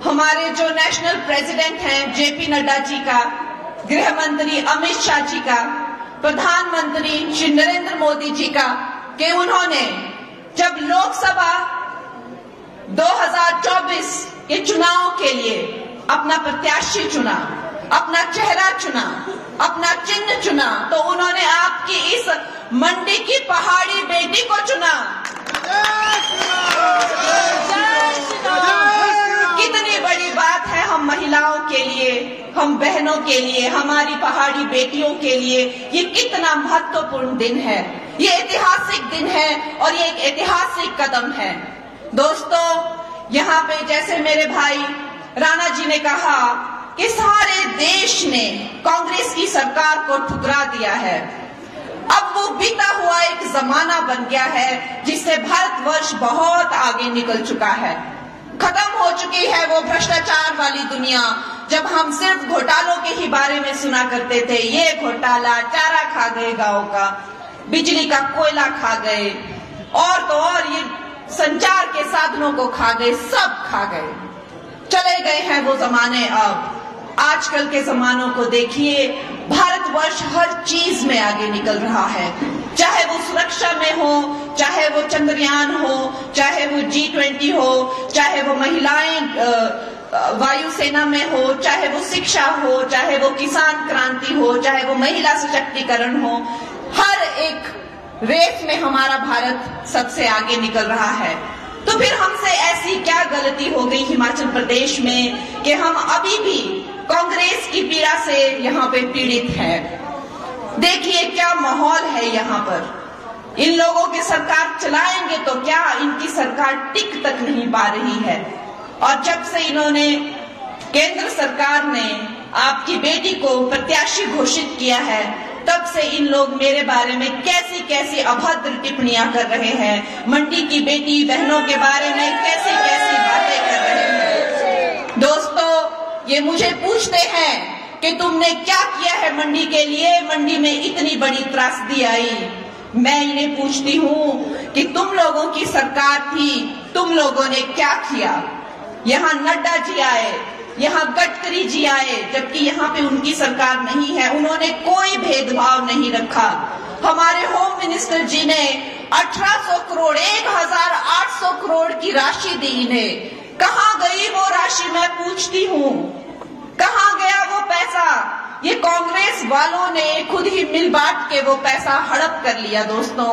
हमारे जो नेशनल प्रेसिडेंट हैं जेपी नड्डा जी का, गृह मंत्री अमित शाह जी का, प्रधानमंत्री श्री नरेंद्र मोदी जी का, कि उन्होंने जब लोकसभा 2024 के चुनाव के लिए अपना प्रत्याशी चुना, अपना चेहरा चुना, अपना चिन्ह चुना, तो उन्होंने आपकी इस मंडी की पहाड़ी बेटी को चुना। कितनी बड़ी बात है हम महिलाओं के लिए, हम बहनों के लिए, हमारी पहाड़ी बेटियों के लिए। ये कितना महत्वपूर्ण दिन है, ये ऐतिहासिक दिन है और ये एक ऐतिहासिक कदम है। दोस्तों, यहाँ पे जैसे मेरे भाई राणा जी ने कहा कि सारे देश ने कांग्रेस की सरकार को ठुकरा दिया है। अब वो बीता हुआ एक जमाना बन गया है जिससे भारतवर्ष बहुत आगे निकल चुका है। खत्म हो चुकी है वो भ्रष्टाचार वाली दुनिया, जब हम सिर्फ घोटालों के ही बारे में सुना करते थे। ये घोटाला, चारा खा गए गांव का, बिजली का कोयला खा गए, और तो और ये संचार के साधनों को खा गए, सब खा गए। चले गए हैं वो जमाने। अब आजकल के जमानों को देखिए, भारतवर्ष हर चीज में आगे निकल रहा है, चाहे वो सुरक्षा में हो, चाहे वो चंद्रयान हो, चाहे वो G20 हो, चाहे वो महिलाएं वायुसेना में हो, चाहे वो शिक्षा हो, चाहे वो किसान क्रांति हो, चाहे वो महिला सशक्तिकरण हो। हर एक रेस में हमारा भारत सबसे आगे निकल रहा है। तो फिर हमसे ऐसी क्या गलती हो गई हिमाचल प्रदेश में कि हम अभी भी कांग्रेस की पीड़ा से यहाँ पे पीड़ित हैं। देखिए क्या माहौल है यहाँ पर। इन लोगों की सरकार चलाएंगे तो क्या, इनकी सरकार टिक तक नहीं पा रही है। और जब से इन्होंने, केंद्र सरकार ने आपकी बेटी को प्रत्याशी घोषित किया है, तब से इन लोग मेरे बारे में कैसी कैसी अभद्र टिप्पणियां कर रहे हैं, मंडी की बेटी बहनों के बारे में कैसी कैसी बातें कर रहे हैं। दोस्तों, ये मुझे पूछते हैं कि तुमने क्या किया है मंडी के लिए, मंडी में इतनी बड़ी त्रासदी आई। मैं इन्हें पूछती हूँ कि तुम लोगों की सरकार थी, तुम लोगों ने क्या किया। यहाँ नड्डा जी आए, यहाँ गडकरी जी आए, जबकि यहाँ पे उनकी सरकार नहीं है, उन्होंने कोई भेदभाव नहीं रखा। हमारे होम मिनिस्टर जी ने 1800 करोड़ 1800 करोड़ की राशि दी इन्हें। कहाँ गई वो राशि, मैं पूछती हूँ, कहाँ गया वो पैसा। ये कांग्रेस वालों ने खुद ही मिल बांट के वो पैसा हड़प कर लिया। दोस्तों,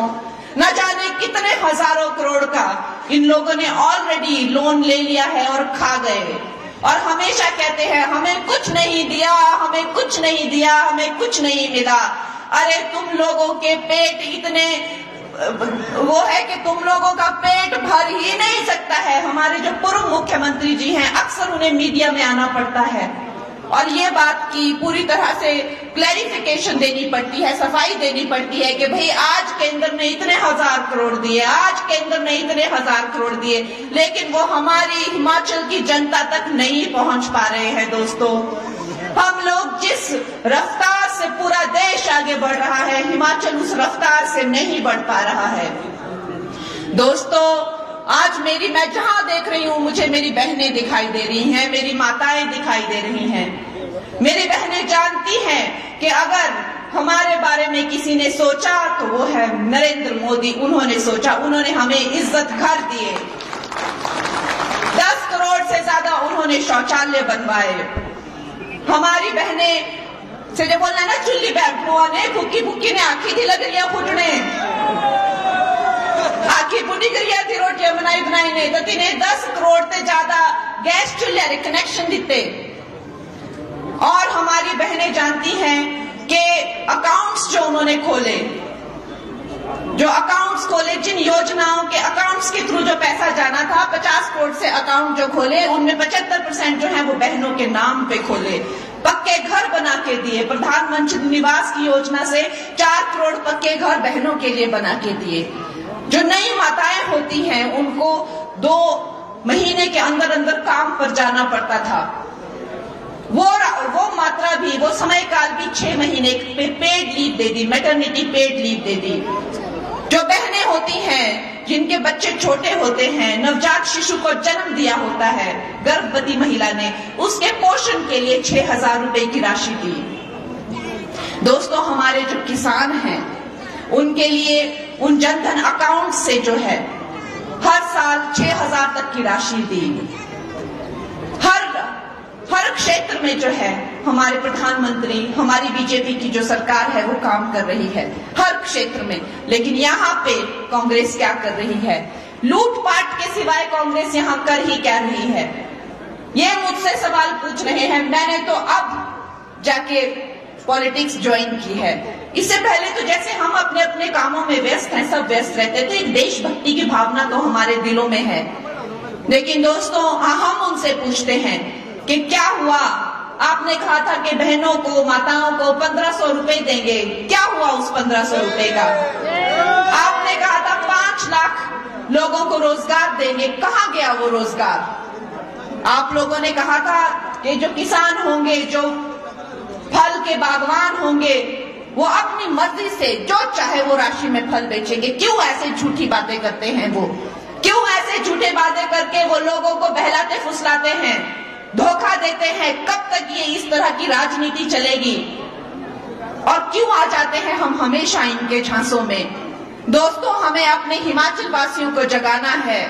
न जाने कितने हजारों करोड़ का इन लोगों ने ऑलरेडी लोन ले लिया है और खा गए। और हमेशा कहते हैं हमें कुछ नहीं दिया, हमें कुछ नहीं दिया, हमें कुछ नहीं मिला। अरे तुम लोगों के पेट इतने वो है कि तुम लोगों का पेट भर ही नहीं सकता है। हमारे जो पूर्व मुख्यमंत्री जी हैं, अक्सर उन्हें मीडिया में आना पड़ता है और ये बात की पूरी तरह से क्लैरिफिकेशन देनी पड़ती है, सफाई देनी पड़ती है कि भाई आज केंद्र ने इतने हजार करोड़ दिए, आज केंद्र ने इतने हजार करोड़ दिए, लेकिन वो हमारी हिमाचल की जनता तक नहीं पहुंच पा रहे हैं। दोस्तों, हम लोग जिस रफ्तार से पूरा देश आगे बढ़ रहा है, हिमाचल उस रफ्तार से नहीं बढ़ पा रहा है। दोस्तों, आज मैं जहां देख रही हूँ, मुझे मेरी बहनें दिखाई दे रही हैं, मेरी माताएं दिखाई दे रही हैं। मेरी बहनें जानती हैं कि अगर हमारे बारे में किसी ने सोचा तो वो है नरेंद्र मोदी। उन्होंने सोचा, उन्होंने हमें इज्जत घर दिए, 10 करोड़ से ज्यादा उन्होंने शौचालय बनवाए। हमारी बहनें से जो बोलना ना, चुल्ली बैठनुआ ने फुक्की फुक्की ने आखी थी लग रही फुटने, आखी फुटी करिए थी, रोटियां बनाई ने, तो तिन्हें 10 करोड़ से ज्यादा गैस चूल्हे कनेक्शन दिते। और हमारी बहनें जानती हैं कि अकाउंट्स जो उन्होंने खोले, जिन योजनाओं के अकाउंट्स के थ्रू जो पैसा जाना था, 50 करोड़ से अकाउंट जो खोले, उनमें 75% जो है वो बहनों के नाम पे खोले। पक्के घर बना के दिए, प्रधानमंत्री निवास की योजना से 4 करोड़ पक्के घर बहनों के लिए बना के दिए। जो नई माताएं होती हैं उनको 2 महीने के अंदर अंदर काम पर जाना पड़ता था। वो मात्रा भी, वो समय काल भी 6 महीने पे पेड लीव दे दी, मैटरनिटी पेड लीव दे दी। जो बहनें होती हैं जिनके बच्चे छोटे होते हैं, नवजात शिशु को जन्म दिया होता है गर्भवती महिला ने, उसके पोषण के लिए 6,000 रुपए की राशि दी। दोस्तों, हमारे जो किसान हैं उनके लिए उन जनधन अकाउंट से जो है हर साल 6,000 तक की राशि दी। हर क्षेत्र में जो है हमारे प्रधानमंत्री, हमारी बीजेपी की जो सरकार है वो काम कर रही है हर क्षेत्र में। लेकिन यहाँ पे कांग्रेस क्या कर रही है? लूटपाट के सिवाय कांग्रेस यहाँ कर ही क्या रही है? ये मुझसे सवाल पूछ रहे हैं। मैंने तो अब जाके पॉलिटिक्स ज्वाइन की है। इससे पहले तो जैसे हम अपने अपने कामों में व्यस्त हैं, सब व्यस्त रहते थे। एक देशभक्ति की भावना तो हमारे दिलों में है। लेकिन दोस्तों, हम उनसे पूछते हैं कि क्या हुआ? आपने कहा था कि बहनों को, माताओं को 1500 रुपए देंगे। क्या हुआ उस 1500 रुपए का? आपने कहा था 5 लाख लोगों को रोजगार देंगे। कहाँ गया वो रोजगार? आप लोगों ने कहा था कि जो किसान होंगे, जो फल के बागवान होंगे, वो अपनी मर्जी से जो चाहे वो राशि में फल बेचेंगे। क्यों ऐसे झूठी बातें करते हैं वो? क्यों ऐसे झूठे बातें करके वो लोगों को बहलाते फुसलाते हैं, धोखा देते हैं? कब तक ये इस तरह की राजनीति चलेगी? और क्यों आ जाते हैं हम हमेशा इनके झांसों में? दोस्तों, हमें अपने हिमाचल वासियों को जगाना है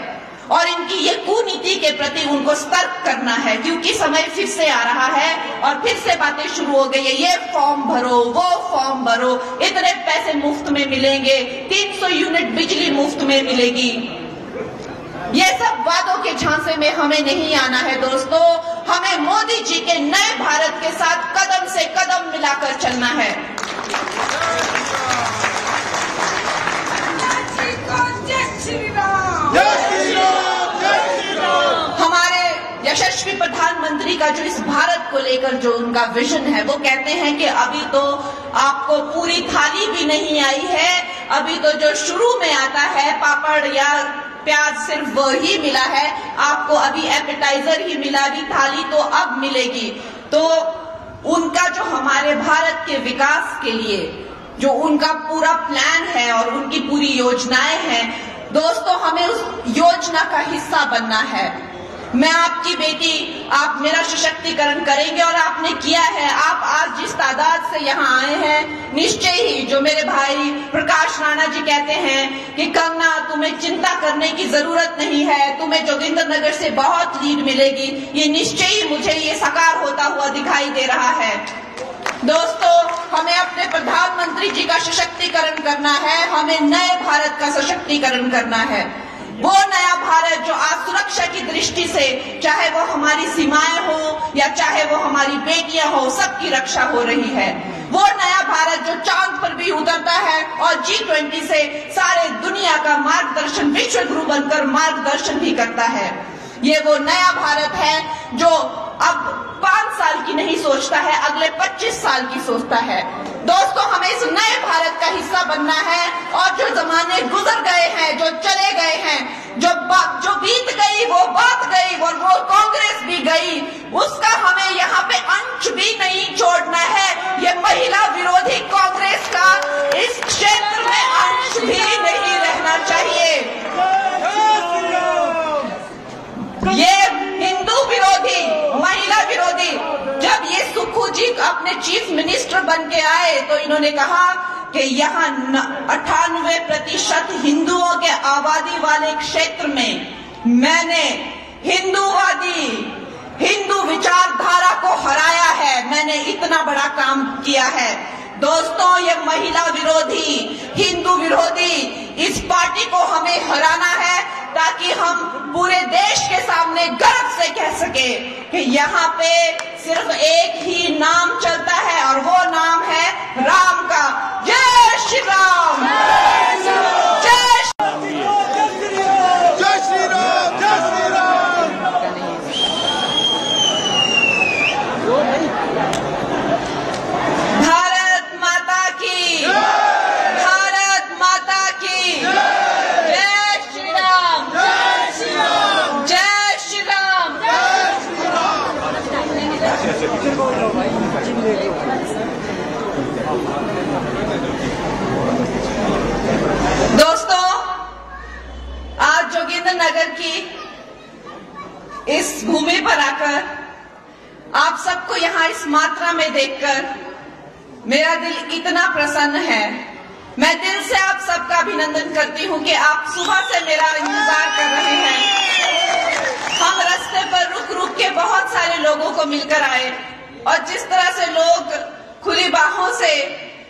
और इनकी ये कुनीति के प्रति उनको सतर्क करना है, क्योंकि समय फिर से आ रहा है और फिर से बातें शुरू हो गई है। ये फॉर्म भरो, वो फॉर्म भरो, इतने पैसे मुफ्त में मिलेंगे, 300 यूनिट बिजली मुफ्त में मिलेगी। ये सब वादों के झांसे में हमें नहीं आना है दोस्तों। हमें मोदी जी के नए भारत के साथ कदम से कदम मिलाकर चलना है। हमारे यशस्वी प्रधानमंत्री का जो इस भारत को लेकर जो उनका विजन है, वो कहते हैं कि अभी तो आपको पूरी थाली भी नहीं आई है, अभी तो जो शुरू में आता है पापड़ या प्याज सिर्फ वो ही मिला है, आपको अभी एपेटाइजर ही मिला, अभी थाली तो अब मिलेगी। तो उनका जो हमारे भारत के विकास के लिए जो उनका पूरा प्लान है और उनकी पूरी योजनाएं हैं, दोस्तों, हमें उस योजना का हिस्सा बनना है। मैं आपकी बेटी, आप मेरा सशक्तिकरण करेंगे और आपने किया है। आप आज जिस तादाद से यहाँ आए हैं, निश्चय ही जो मेरे भाई प्रकाश राणा जी कहते हैं कि कंगना, तुम्हें चिंता करने की जरूरत नहीं है, तुम्हें जोगिंद्रनगर से बहुत लीड मिलेगी, ये निश्चय ही मुझे ये साकार होता हुआ दिखाई दे रहा है। दोस्तों, हमें अपने प्रधानमंत्री जी का सशक्तिकरण करना है, हमें नए भारत का सशक्तिकरण करना है। वो नया भारत जो आज सुरक्षा की दृष्टि से, चाहे वो हमारी सीमाएं हो या चाहे वो हमारी बेटियां हो, सबकी रक्षा हो रही है। वो नया भारत जो चांद पर भी उतरता है और G20 से सारे दुनिया का मार्गदर्शन, विश्व गुरु बनकर मार्गदर्शन भी करता है। ये वो नया भारत है जो अब 5 साल की नहीं सोचता है, अगले 25 साल की सोचता है। दोस्तों, हमें इस नए भारत का हिस्सा बनना है और जो जमाने गुजर गए हैं, जो चले गए हैं, जो बीत गई वो बात गई और वो कांग्रेस भी गई, उसका हमें यहाँ पे अंश भी नहीं छोड़ना है। ये महिला विरोधी कांग्रेस का इस क्षेत्र में अंश भी नहीं रहना चाहिए। ये हिंदू विरोधी, महिला विरोधी, जब ये सुक्खू जी अपने चीफ मिनिस्टर बन के आए तो इन्होंने कहा कि यहाँ 98% हिंदुओं के आबादी वाले क्षेत्र में मैंने हिंदूवादी, हिंदू विचारधारा को हराया है, मैंने इतना बड़ा काम किया है। दोस्तों, ये महिला विरोधी, हिंदू विरोधी इस पार्टी को हमें हराना है ताकि हम पूरे देश के सामने गर्व से कह सके कि यहाँ पे सिर्फ एक ही नाम चलता है और वो नाम है राम का। जय श्री राम, जय श्री राम, जय श्री राम। भारत माता की, भारत माता की, जय श्री राम, जय श्री राम, जय देखकर, आप सबको यहाँ इस मात्रा में देखकर मेरा दिल इतना प्रसन्न है। मैं दिल से आप सबका अभिनंदन करती हूँ कि आप सुबह से मेरा इंतजार कर रहे हैं। हम रास्ते पर रुक रुक के बहुत सारे लोगों को मिलकर आए और जिस तरह से लोग खुली बाहों से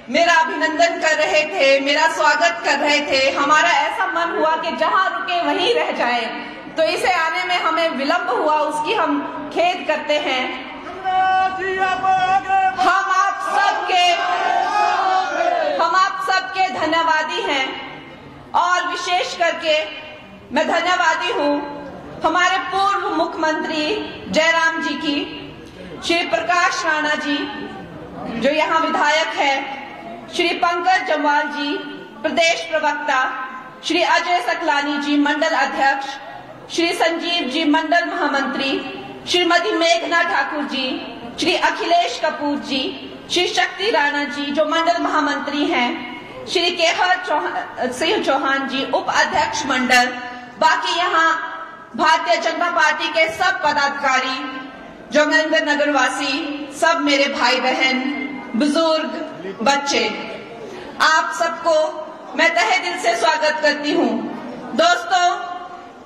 मेरा अभिनंदन कर रहे थे, मेरा स्वागत कर रहे थे, हमारा ऐसा मन हुआ कि जहां रुके वहीं रह जाए। तो इसे आने में हमें विलंब हुआ, उसकी हम खेद करते हैं। हम आप सबके धन्यवादी हैं और विशेष करके मैं धन्यवादी हूँ हमारे पूर्व मुख्यमंत्री जयराम जी की, श्री प्रकाश राणा जी जो यहाँ विधायक है, श्री पंकज जम्वाल जी प्रदेश प्रवक्ता, श्री अजय सकलानी जी मंडल अध्यक्ष, श्री संजीव जी मंडल महामंत्री, श्रीमती मेघना ठाकुर जी, श्री अखिलेश कपूर जी, श्री शक्ति राणा जी जो मंडल महामंत्री हैं, श्री केहर सिंह चौहान जी उप अध्यक्ष मंडल, बाकी यहाँ भारतीय जनता पार्टी के सब पदाधिकारी, जोगिंदर नगर वासी, सब मेरे भाई बहन, बुजुर्ग, बच्चे, आप सबको मैं तहे दिल से स्वागत करती हूँ। दोस्तों,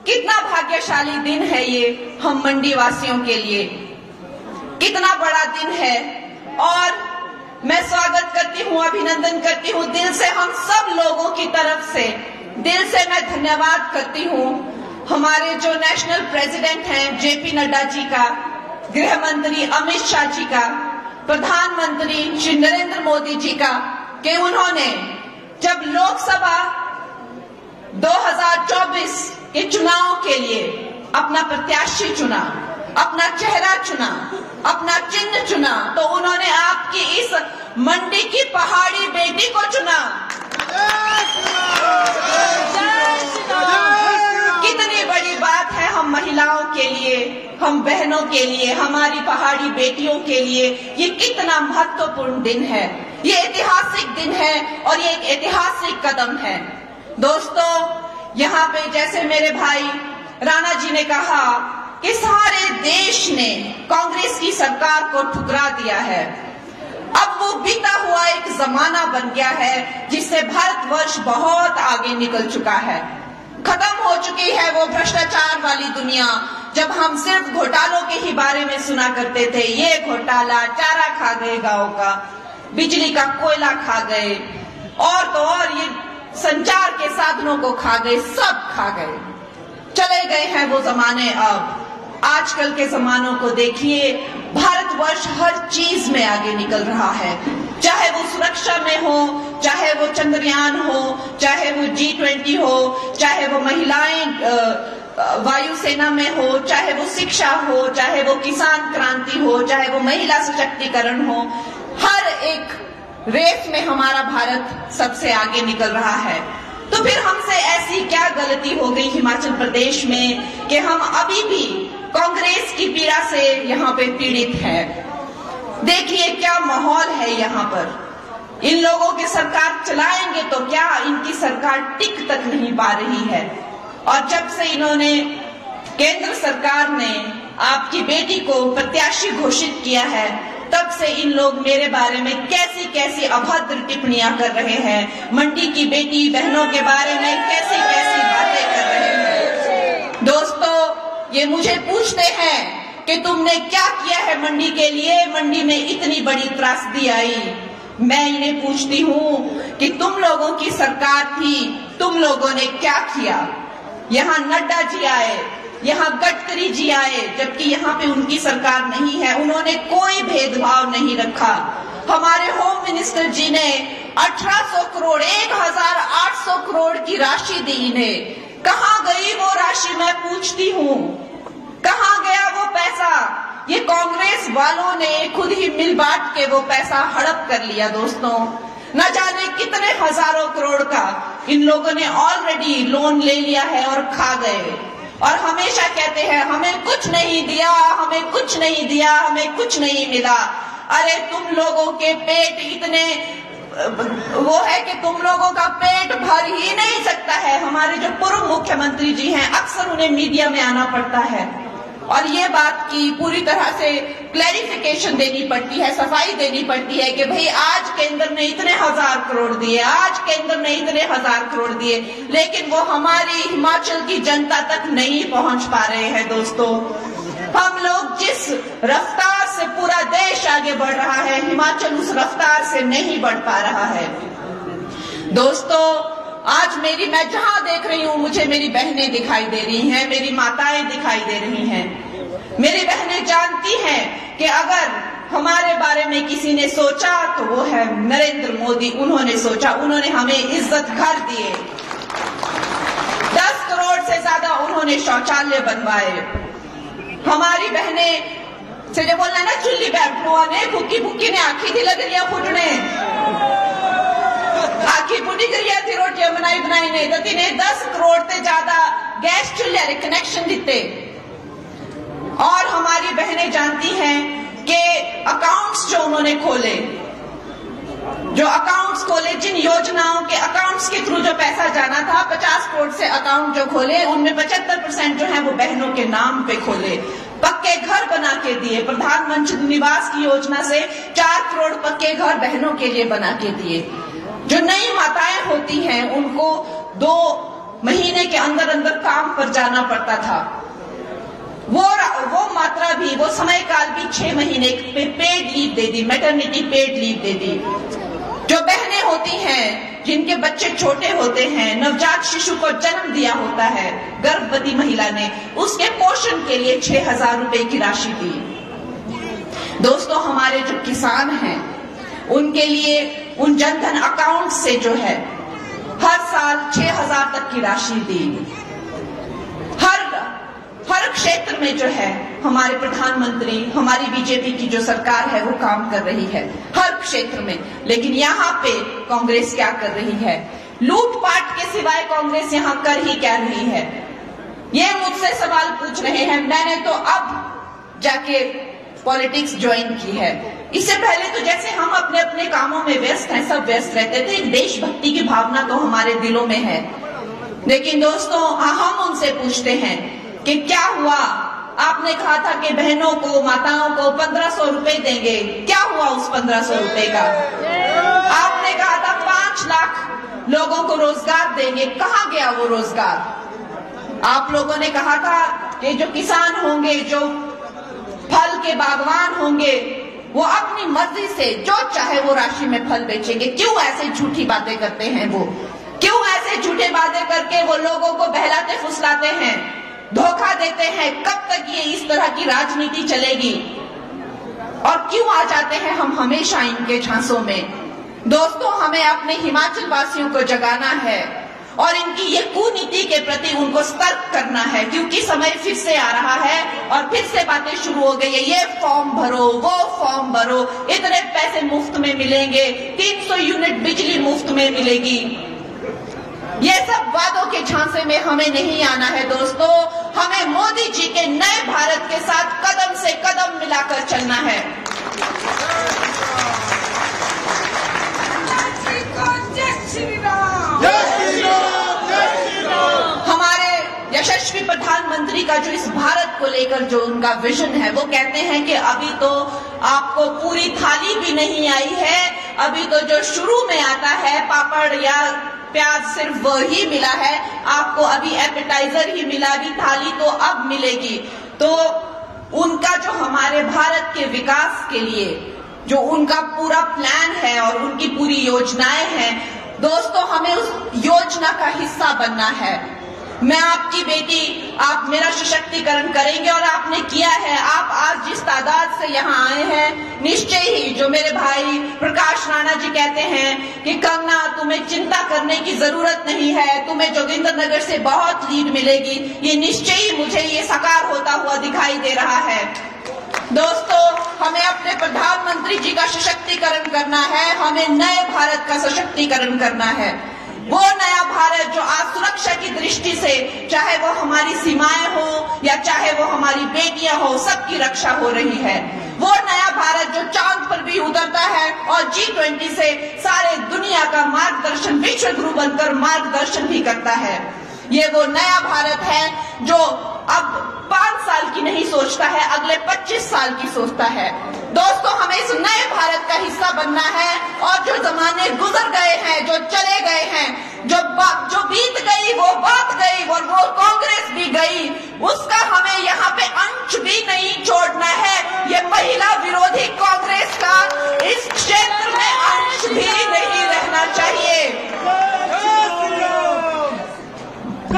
कितना भाग्यशाली दिन है ये हम मंडी वासियों के लिए, कितना बड़ा दिन है। और मैं स्वागत करती हूँ, अभिनंदन करती हूँ दिल से, हम सब लोगों की तरफ से दिल से मैं धन्यवाद करती हूँ हमारे जो नेशनल प्रेसिडेंट हैं जेपी नड्डा जी का, गृह मंत्री अमित शाह जी का, प्रधानमंत्री श्री नरेंद्र मोदी जी का, कि उन्होंने जब लोकसभा 2024 के चुनाव के लिए अपना प्रत्याशी चुना, अपना चेहरा चुना, अपना चिन्ह चुना, तो उन्होंने आपकी इस मंडी की पहाड़ी बेटी को चुना। कितनी बड़ी बात है हम महिलाओं के लिए, हम बहनों के लिए, हमारी पहाड़ी बेटियों के लिए ये कितना महत्वपूर्ण दिन है, ये ऐतिहासिक दिन है और ये एक ऐतिहासिक कदम है। दोस्तों, यहाँ पे जैसे मेरे भाई राणा जी ने कहा कि सारे देश ने कांग्रेस की सरकार को ठुकरा दिया है। अब वो बीता हुआ एक जमाना बन गया है जिससे भारतवर्ष बहुत आगे निकल चुका है। खत्म हो चुकी है वो भ्रष्टाचार वाली दुनिया, जब हम सिर्फ घोटालों के ही बारे में सुना करते थे। ये घोटाला, चारा खा गए गाँव का, बिजली का कोयला खा गए, और तो और ये संचार के साधनों को खा गए, सब खा गए। चले गए हैं वो जमाने। अब आजकल के जमानों को देखिए, भारतवर्ष हर चीज में आगे निकल रहा है, चाहे वो सुरक्षा में हो, चाहे वो चंद्रयान हो, चाहे वो G20 हो, चाहे वो महिलाएं वायुसेना में हो, चाहे वो शिक्षा हो, चाहे वो किसान क्रांति हो, चाहे वो महिला सशक्तिकरण हो। हर एक रेस में हमारा भारत सबसे आगे निकल रहा है। तो फिर हमसे ऐसी क्या गलती हो गई हिमाचल प्रदेश में कि हम अभी भी कांग्रेस की पीड़ा से यहाँ पे पीड़ित है। देखिए क्या माहौल है यहाँ पर। इन लोगों की सरकार चलाएंगे तो क्या, इनकी सरकार टिक तक नहीं पा रही है। और जब से इन्होंने, केंद्र सरकार ने आपकी बेटी को प्रत्याशी घोषित किया है, तब से इन लोग मेरे बारे में कैसी कैसी अभद्र टिप्पणियां कर रहे हैं, मंडी की बेटी बहनों के बारे में कैसी कैसी बातें कर रहे हैं। दोस्तों, ये मुझे पूछते हैं कि तुमने क्या किया है मंडी के लिए, मंडी में इतनी बड़ी त्रासदी आई। मैं इन्हें पूछती हूँ कि तुम लोगों की सरकार थी, तुम लोगों ने क्या किया। यहाँ नड्डा जी आए, यहाँ गडकरी जी आए, जबकि यहाँ पे उनकी सरकार नहीं है, उन्होंने कोई भेदभाव नहीं रखा। हमारे होम मिनिस्टर जी ने 1800 करोड़ 1800 करोड़ की राशि दी इन्हें। कहाँ गई वो राशि, मैं पूछती हूँ, कहाँ गया वो पैसा। ये कांग्रेस वालों ने खुद ही मिल बांट के वो पैसा हड़प कर लिया। दोस्तों, न जाने कितने हजारों करोड़ का इन लोगों ने ऑलरेडी लोन ले लिया है और खा गए। और हमेशा कहते हैं हमें कुछ नहीं दिया, हमें कुछ नहीं दिया, हमें कुछ नहीं मिला। अरे तुम लोगों के पेट इतने वो है कि तुम लोगों का पेट भर ही नहीं सकता है। हमारे जो पूर्व मुख्यमंत्री जी हैं, अक्सर उन्हें मीडिया में आना पड़ता है, और ये बात की पूरी तरह से क्लैरिफिकेशन देनी पड़ती है, सफाई देनी पड़ती है कि भाई आज केंद्र ने इतने 1000 करोड़ दिए, आज केंद्र ने इतने 1000 करोड़ दिए, लेकिन वो हमारी हिमाचल की जनता तक नहीं पहुंच पा रहे हैं। दोस्तों, हम लोग जिस रफ्तार से पूरा देश आगे बढ़ रहा है, हिमाचल उस रफ्तार से नहीं बढ़ पा रहा है। दोस्तों, आज मैं जहां देख रही हूं, मुझे मेरी बहनें दिखाई दे रही हैं, मेरी माताएं दिखाई दे रही हैं। मेरी बहनें जानती हैं कि अगर हमारे बारे में किसी ने सोचा तो वो है नरेंद्र मोदी। उन्होंने सोचा, उन्होंने हमें इज्जत घर दिए, 10 करोड़ से ज्यादा उन्होंने शौचालय बनवाए। हमारी बहनें से जो बोलना ना, चुल्ली बैठो ने भूखी भूखी ने आखी थी लग लिया फुटने, आखी पुटी करिया थी, रोटियां बनाई नहीं तो तिने 10 करोड़ से ज्यादा गैस चूल्हे कनेक्शन दिते। और हमारी बहनें जानती हैं कि अकाउंट्स जो उन्होंने खोले, जिन योजनाओं के अकाउंट्स के थ्रू जो पैसा जाना था, 50 करोड़ से अकाउंट जो खोले, उनमें 75% जो है वो बहनों के नाम पे खोले। पक्के घर बना के दिए, प्रधानमंत्री निवास की योजना से 4 करोड़ पक्के घर बहनों के लिए बना के दिए। जो नई माताएं होती हैं उनको 2 महीने के अंदर अंदर काम पर जाना पड़ता था, वो मात्रा भी, वो समय काल भी 6 महीने पे पेड लीव दे दी, मैटरनिटी पेड लीव दे दी। जो बहनें होती हैं जिनके बच्चे छोटे होते हैं, नवजात शिशु को जन्म दिया होता है गर्भवती महिला ने, उसके पोषण के लिए 6000 रुपए की राशि दी। दोस्तों, हमारे जो किसान हैं उनके लिए उन जनधन अकाउंट से जो है हर साल 6000 तक की राशि दी। हर क्षेत्र में जो है हमारे प्रधानमंत्री, हमारी बीजेपी की जो सरकार है वो काम कर रही है हर क्षेत्र में। लेकिन यहाँ पे कांग्रेस क्या कर रही है? लूटपाट के सिवाय कांग्रेस यहाँ कर ही क्या रही है? ये मुझसे सवाल पूछ रहे हैं। मैंने तो अब जाके पॉलिटिक्स ज्वाइन की है। इससे पहले तो जैसे हम अपने अपने कामों में व्यस्त हैं, सब व्यस्त रहते थे। देशभक्ति की भावना तो हमारे दिलों में है। लेकिन दोस्तों, हम उनसे पूछते हैं कि क्या हुआ? आपने कहा था कि बहनों को, माताओं को 1500 रुपए देंगे, क्या हुआ उस 1500 रुपए का? आपने कहा था 5 लाख लोगों को रोजगार देंगे, कहाँ गया वो रोजगार? आप लोगों ने कहा था कि जो किसान होंगे, जो फल के बागवान होंगे, वो अपनी मर्जी से जो चाहे वो राशि में फल बेचेंगे। क्यों ऐसे झूठी बातें करते हैं वो? क्यों ऐसे झूठे बातें करके वो लोगों को बहलाते फुसलाते हैं, धोखा देते हैं? कब तक ये इस तरह की राजनीति चलेगी? और क्यों आ जाते हैं हम हमेशा इनके झांसों में? दोस्तों, हमें अपने हिमाचल वासियों को जगाना है और इनकी ये कुनीति के प्रति उनको सतर्क करना है, क्योंकि समय फिर से आ रहा है और फिर से बातें शुरू हो गई है। ये फॉर्म भरो, वो फॉर्म भरो, इतने पैसे मुफ्त में मिलेंगे, 300 यूनिट बिजली मुफ्त में मिलेगी। ये सब वादों के झांसे में हमें नहीं आना है दोस्तों। हमें मोदी जी के नए भारत के साथ कदम से कदम मिलाकर चलना है। हमारे यशस्वी प्रधानमंत्री का जो इस भारत को लेकर जो उनका विजन है, वो कहते हैं कि अभी तो आपको पूरी थाली भी नहीं आई है, अभी तो जो शुरू में आता है पापड़ या प्याज सिर्फ वही मिला है, आपको अभी एपेटाइजर ही मिला, अभी थाली तो अब मिलेगी। तो उनका जो हमारे भारत के विकास के लिए जो उनका पूरा प्लान है और उनकी पूरी योजनाएं हैं, दोस्तों, हमें उस योजना का हिस्सा बनना है। मैं आपकी बेटी, आप मेरा सशक्तिकरण करेंगे और आपने किया है। आप आज जिस तादाद से यहाँ आए हैं, निश्चय ही जो मेरे भाई प्रकाश राणा जी कहते हैं कि कंगना, तुम्हें चिंता करने की जरूरत नहीं है, तुम्हें जोगिंद्रनगर से बहुत लीड मिलेगी, ये निश्चय ही मुझे ये साकार होता हुआ दिखाई दे रहा है। दोस्तों, हमें अपने प्रधानमंत्री जी का सशक्तिकरण करना है, हमें नए भारत का सशक्तिकरण करना है। वो नया भारत जो आज सुरक्षा की दृष्टि से, चाहे वो हमारी सीमाएं हो या चाहे वो हमारी बेटियां हो, सबकी रक्षा हो रही है। वो नया भारत जो चांद पर भी उतरता है और G20 से सारे दुनिया का मार्गदर्शन, विश्व गुरु बनकर मार्गदर्शन भी करता है। ये वो नया भारत है जो अब 5 साल की नहीं सोचता है, अगले 25 साल की सोचता है। दोस्तों, हमें इस नए भारत का हिस्सा बनना है और जो जमाने गुजर गए हैं, जो चले गए हैं, जो बीत गई वो बात गई और वो कांग्रेस भी गई, उसका हमें यहाँ पे अंश भी नहीं छोड़ना है। ये महिला विरोधी कांग्रेस का इस क्षेत्र में अंश भी नहीं रहना चाहिए।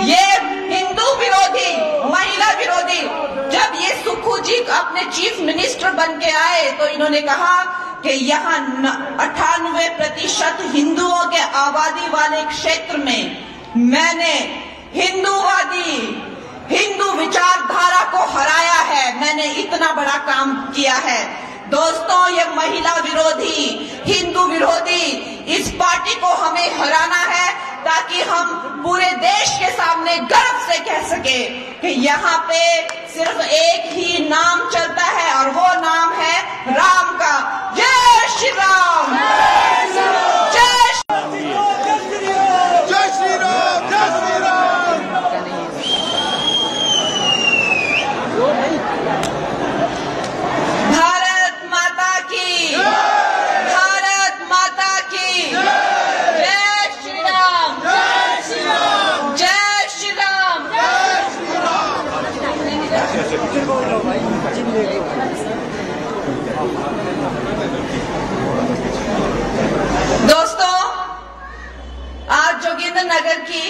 ये हिंदू विरोधी, महिला विरोधी, जब ये सुक्खू जी अपने चीफ मिनिस्टर बन के आए तो इन्होंने कहा कि यहाँ 98% हिंदुओं के आबादी वाले क्षेत्र में मैंने हिंदूवादी, हिंदू विचारधारा को हराया है, मैंने इतना बड़ा काम किया है। दोस्तों, ये महिला विरोधी, हिंदू विरोधी इस पार्टी को हमें हराना है ताकि हम पूरे देश के सामने गर्व से कह सके कि यहाँ पे सिर्फ एक ही नाम चलता है और वो नाम है राम का। जय श्री राम, जय श्री राम, जय श्री राम, जय श्री राम। भारत माता की, भारत माता की जय श्री राम, जय श्री राम, जय श्री राम। जय श्री राम। दोस्तों, आज जोगिंदर नगर की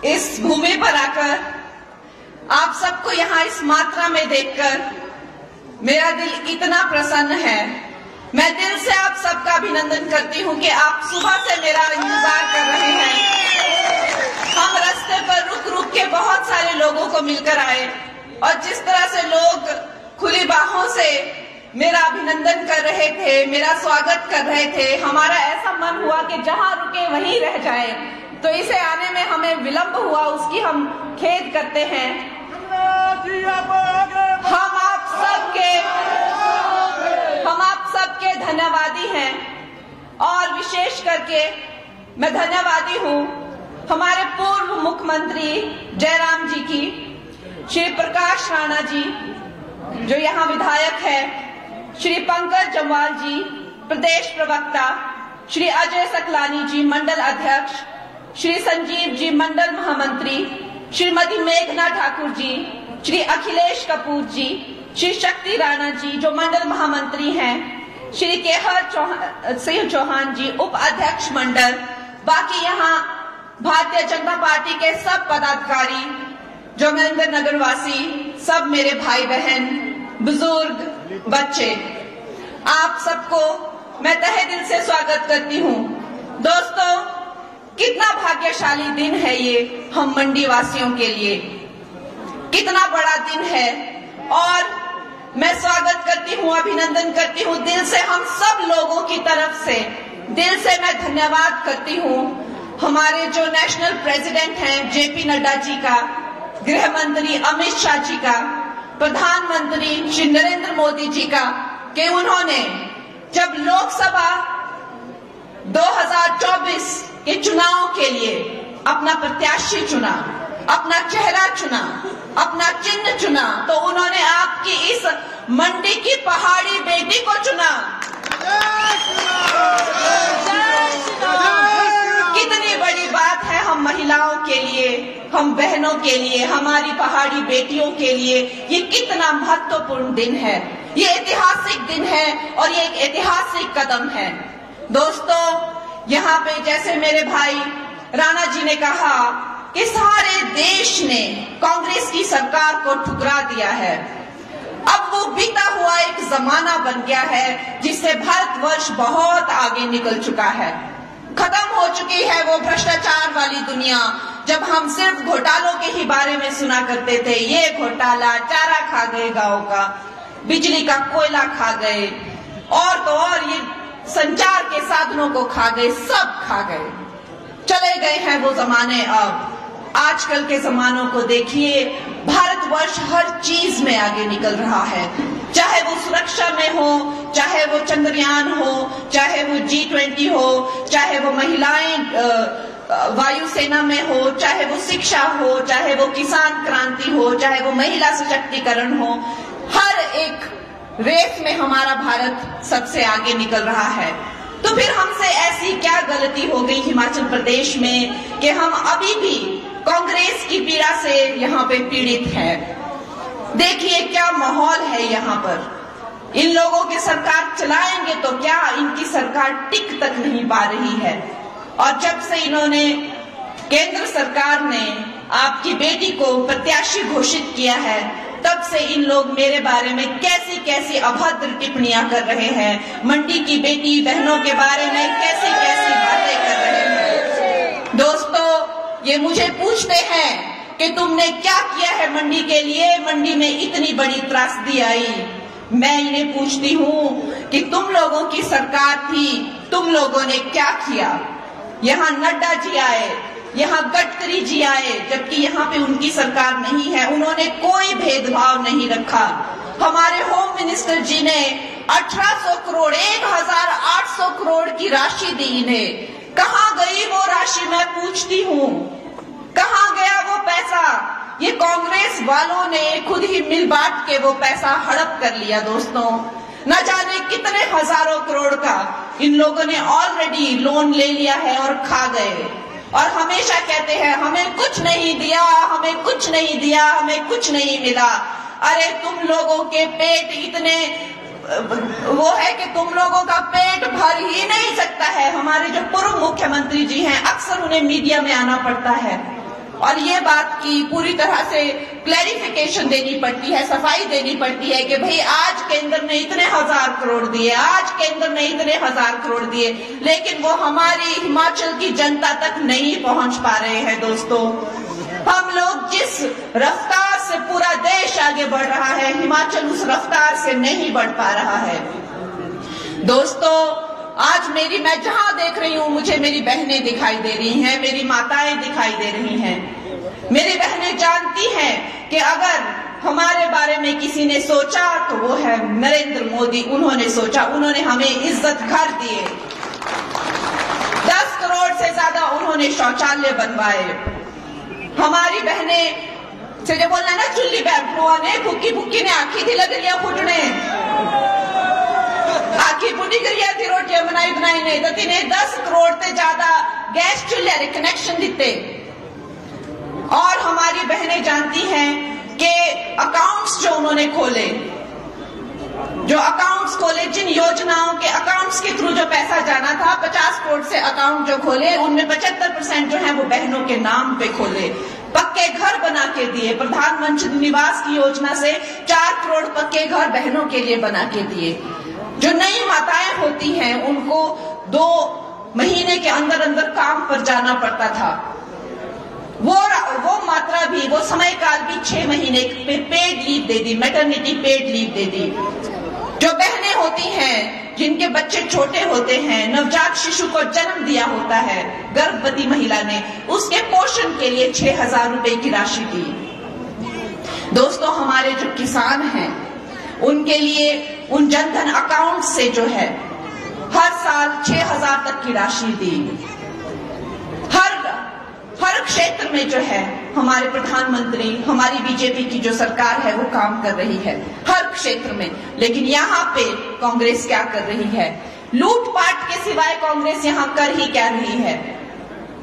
इस भूमि पर आकर आप सबको यहाँ इस मात्रा में देखकर मेरा दिल इतना प्रसन्न है। मैं दिल से आप सबका अभिनंदन करती हूँ कि आप सुबह से मेरा इंतजार कर रहे हैं। हम रास्ते पर रुक रुक के बहुत सारे लोगों को मिलकर आए और जिस तरह से लोग खुली बाहों से मेरा अभिनंदन कर रहे थे, मेरा स्वागत कर रहे थे, हमारा ऐसा मन हुआ कि जहां रुके वहीं रह जाए। तो इसे आने में हमें विलंब हुआ, उसकी हम खेद करते हैं। हम आप सबके धन्यवादी हैं और विशेष करके मैं धन्यवादी हूँ हमारे पूर्व मुख्यमंत्री जयराम जी की, श्री प्रकाश राणा जी जो यहाँ विधायक है, श्री पंकज जम्वाल जी प्रदेश प्रवक्ता, श्री अजय सकलानी जी मंडल अध्यक्ष, श्री संजीव जी मंडल महामंत्री, श्रीमती मेघना ठाकुर जी, श्री अखिलेश कपूर जी, श्री शक्ति राणा जी जो मंडल महामंत्री हैं, श्री केहर सिंह चौहान जी उप अध्यक्ष मंडल, बाकी यहाँ भारतीय जनता पार्टी के सब पदाधिकारी, जोगिंदर नगर वासी, सब मेरे भाई बहन, बुजुर्ग, बच्चे, आप सबको मैं तहे दिल से स्वागत करती हूँ। दोस्तों, कितना भाग्यशाली दिन है ये हम मंडी वासियों के लिए, कितना बड़ा दिन है और मैं स्वागत करती हूँ, अभिनंदन करती हूँ दिल से। हम सब लोगों की तरफ से दिल से मैं धन्यवाद करती हूँ हमारे जो नेशनल प्रेसिडेंट हैं जेपी नड्डा जी का, गृह मंत्री अमित शाह जी का, प्रधानमंत्री श्री नरेंद्र मोदी जी का, कि उन्होंने जब लोकसभा 2024 के चुनाव के लिए अपना प्रत्याशी चुना, अपना चेहरा चुना, अपना चिन्ह चुना, तो उन्होंने आपकी इस मंडी की पहाड़ी बेटी को चुना। कितनी बड़ी बात है हम महिलाओं के लिए, हम बहनों के लिए, हमारी पहाड़ी बेटियों के लिए ये कितना महत्वपूर्ण दिन है, ये ऐतिहासिक दिन है और ये एक ऐतिहासिक कदम है। दोस्तों, यहाँ पे जैसे मेरे भाई राणा जी ने कहा कि सारे देश ने कांग्रेस की सरकार को ठुकरा दिया है। अब वो बीता हुआ एक जमाना बन गया है जिससे भारतवर्ष बहुत आगे निकल चुका है। खत्म हो चुकी है वो भ्रष्टाचार वाली दुनिया जब हम सिर्फ घोटालों के ही बारे में सुना करते थे। ये घोटाला, चारा खा गए गांव का, बिजली का कोयला खा गए और तो और ये संचार के साधनों को खा गए, सब खा गए। चले गए हैं वो जमाने। अब आजकल के जमानों को देखिए, भारतवर्ष हर चीज में आगे निकल रहा है, चाहे वो सुरक्षा में हो, चाहे वो चंद्रयान हो, चाहे वो G20 हो, चाहे वो महिलाएं वायुसेना में हो, चाहे वो शिक्षा हो, चाहे वो किसान क्रांति हो, चाहे वो महिला सशक्तिकरण हो, हर एक रेस में हमारा भारत सबसे आगे निकल रहा है। तो फिर हमसे ऐसी क्या गलती हो गई हिमाचल प्रदेश में कि हम अभी भी कांग्रेस की पीड़ा से यहाँ पे पीड़ित हैं। देखिए क्या माहौल है यहाँ पर। इन लोगों की सरकार चलाएंगे तो क्या, इनकी सरकार टिक तक नहीं पा रही है। और जब से इन्होंने, केंद्र सरकार ने आपकी बेटी को प्रत्याशी घोषित किया है, तब से इन लोग मेरे बारे में कैसी कैसी अभद्र टिप्पणियां कर रहे हैं। मंडी की बेटी बहनों के बारे में कैसी कैसी बातें कर रहे हैं। दोस्तों, ये मुझे पूछते हैं कि तुमने क्या किया है मंडी के लिए, मंडी में इतनी बड़ी त्रासदी आई। मैं इन्हें पूछती हूँ कि तुम लोगों की सरकार थी, तुम लोगों ने क्या किया। यहाँ नड्डा जी आए, यहाँ गडकरी जी आए, जबकि यहाँ पे उनकी सरकार नहीं है, उन्होंने कोई भेदभाव नहीं रखा। हमारे होम मिनिस्टर जी ने 1800 करोड़ 1800 करोड़ की राशि दी इन्हें। कहाँ गई वो राशि, मैं पूछती हूँ, कहाँ गया वो पैसा। ये कांग्रेस वालों ने खुद ही मिल बांट के वो पैसा हड़प कर लिया। दोस्तों, न जाने कितने हजारों करोड़ का इन लोगों ने ऑलरेडी लोन ले लिया है और खा गए। और हमेशा कहते हैं हमें कुछ नहीं दिया, हमें कुछ नहीं दिया, हमें कुछ नहीं मिला। अरे तुम लोगों के पेट इतने वो है कि तुम लोगों का पेट भर ही नहीं सकता है। हमारे जो पूर्व मुख्यमंत्री जी हैं, अक्सर उन्हें मीडिया में आना पड़ता है और ये बात की पूरी तरह से क्लैरिफिकेशन देनी पड़ती है, सफाई देनी पड़ती है कि भाई आज केंद्र ने इतने हजार करोड़ दिए, आज केंद्र ने इतने हजार करोड़ दिए, लेकिन वो हमारी हिमाचल की जनता तक नहीं पहुंच पा रहे हैं। दोस्तों, हम लोग जिस रफ्तार से पूरा देश आगे बढ़ रहा है, हिमाचल उस रफ्तार से नहीं बढ़ पा रहा है। दोस्तों, आज मैं जहां देख रही हूँ, मुझे मेरी बहनें दिखाई दे रही हैं, मेरी माताएं दिखाई दे रही हैं। मेरी बहनें जानती हैं कि अगर हमारे बारे में किसी ने सोचा तो वो है नरेंद्र मोदी। उन्होंने सोचा, उन्होंने हमें इज्जत घर दिए, 10 करोड़ से ज्यादा उन्होंने शौचालय बनवाए। हमारी बहनें से जो बोलना ना, चुल्ली बैठुआ ने फुक्की फुक्की ने आखी थी लग लिया फुटने, आखी फुटी करिया थी, रोटियां बनाई नहीं तो तिन्हें 10 करोड़ से ज्यादा गैस चूल्हे कनेक्शन दिते। और हमारी बहनें जानती हैं कि अकाउंट्स जो उन्होंने खोले, जिन योजनाओं के अकाउंट्स के थ्रू जो पैसा जाना था, 50 करोड़ से अकाउंट जो खोले, उनमें 75% जो है वो बहनों के नाम पे खोले। पक्के घर बना के दिए, प्रधानमंत्री निवास की योजना से 4 करोड़ पक्के घर बहनों के लिए बना के दिए। जो नई माताएं होती हैं उनको 2 महीने के अंदर अंदर काम पर जाना पड़ता था, वो मात्रा भी, वो समय काल भी 6 महीने पे पेड लीव दे दी, मैटरनिटी पेड लीव दे दी। जो बहनें होती हैं जिनके बच्चे छोटे होते हैं, नवजात शिशु को जन्म दिया होता है गर्भवती महिला ने, उसके पोषण के लिए 6000 रुपए की राशि दी। दोस्तों, हमारे जो किसान हैं उनके लिए उन जनधन अकाउंट से जो है हर साल 6000 तक की राशि दी। हर क्षेत्र में जो है हमारे प्रधानमंत्री, हमारी बीजेपी की जो सरकार है वो काम कर रही है हर क्षेत्र में। लेकिन यहाँ पे कांग्रेस क्या कर रही है? लूटपाट के सिवाय कांग्रेस यहाँ कर ही क्या रही है?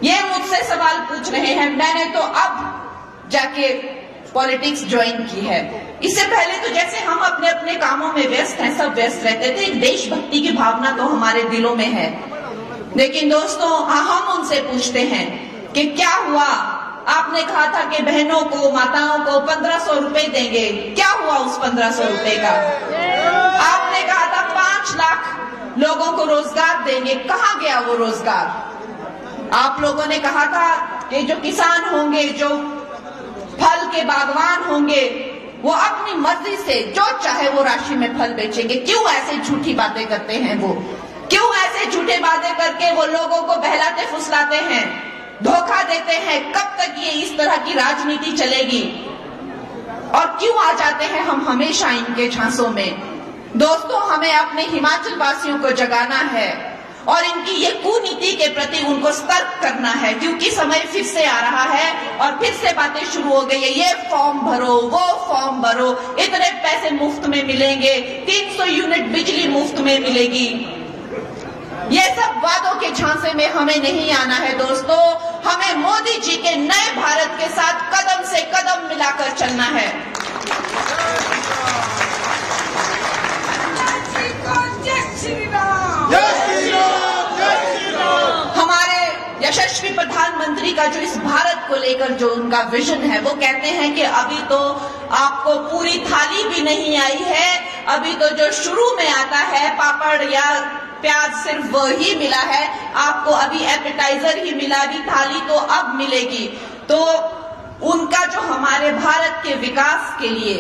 ये मुझसे सवाल पूछ रहे हैं। मैंने तो अब जाके पॉलिटिक्स ज्वाइन की है। इससे पहले तो जैसे हम अपने अपने कामों में व्यस्त हैं, सब व्यस्त रहते थे, एक देशभक्ति की भावना तो हमारे दिलों में है। लेकिन दोस्तों, हम उनसे पूछते हैं कि क्या हुआ? आपने कहा था कि बहनों को, माताओं को 1500 रुपए देंगे, क्या हुआ उस 1500 रुपए का? आपने कहा था 5 लाख लोगों को रोजगार देंगे, कहाँ गया वो रोजगार? आप लोगों ने कहा था कि जो किसान होंगे, जो फल के बागवान होंगे, वो अपनी मर्जी से जो चाहे वो राशि में फल बेचेंगे। क्यों ऐसे झूठी बातें करते हैं वो? क्यों ऐसे झूठे बातें करके वो लोगों को बहलाते फुसलाते हैं, धोखा देते हैं? कब तक ये इस तरह की राजनीति चलेगी? और क्यों आ जाते हैं हम हमेशा इनके झांसों में? दोस्तों, हमें अपने हिमाचल वासियों को जगाना है और इनकी ये कुनीति के प्रति उनको सतर्क करना है, क्योंकि समय फिर से आ रहा है और फिर से बातें शुरू हो गई है। ये फॉर्म भरो, वो फॉर्म भरो, इतने पैसे मुफ्त में मिलेंगे, 300 यूनिट बिजली मुफ्त में मिलेगी। ये सब वादों के झांसे में हमें नहीं आना है दोस्तों। हमें मोदी जी के नए भारत के साथ कदम से कदम मिलाकर चलना है। हमारे यशस्वी प्रधानमंत्री का जो इस भारत को लेकर जो उनका विजन है, वो कहते हैं कि अभी तो आपको पूरी थाली भी नहीं आई है, अभी तो जो शुरू में आता है पापड़ या प्याज सिर्फ वही मिला है, आपको अभी एपेटाइजर ही मिला, अभी थाली तो अब मिलेगी। तो उनका जो हमारे भारत के विकास के लिए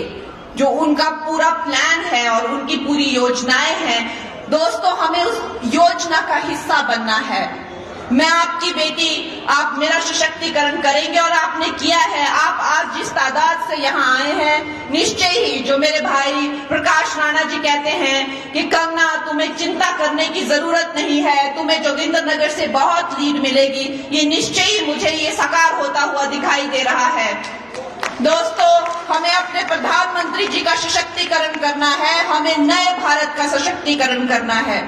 जो उनका पूरा प्लान है और उनकी पूरी योजनाएं हैं दोस्तों, हमें उस योजना का हिस्सा बनना है। मैं आपकी बेटी, आप मेरा सशक्तिकरण करेंगे और आपने किया है। आप आज जिस तादाद से यहाँ आए हैं, निश्चय ही जो मेरे भाई प्रकाश राणा जी कहते हैं कि कंगना तुम्हें चिंता करने की जरूरत नहीं है, तुम्हें जोगिंदरनगर से बहुत लीड मिलेगी, ये निश्चय ही मुझे ये साकार होता हुआ दिखाई दे रहा है। दोस्तों, हमें अपने प्रधानमंत्री जी का सशक्तिकरण करना है, हमें नए भारत का सशक्तिकरण करना है।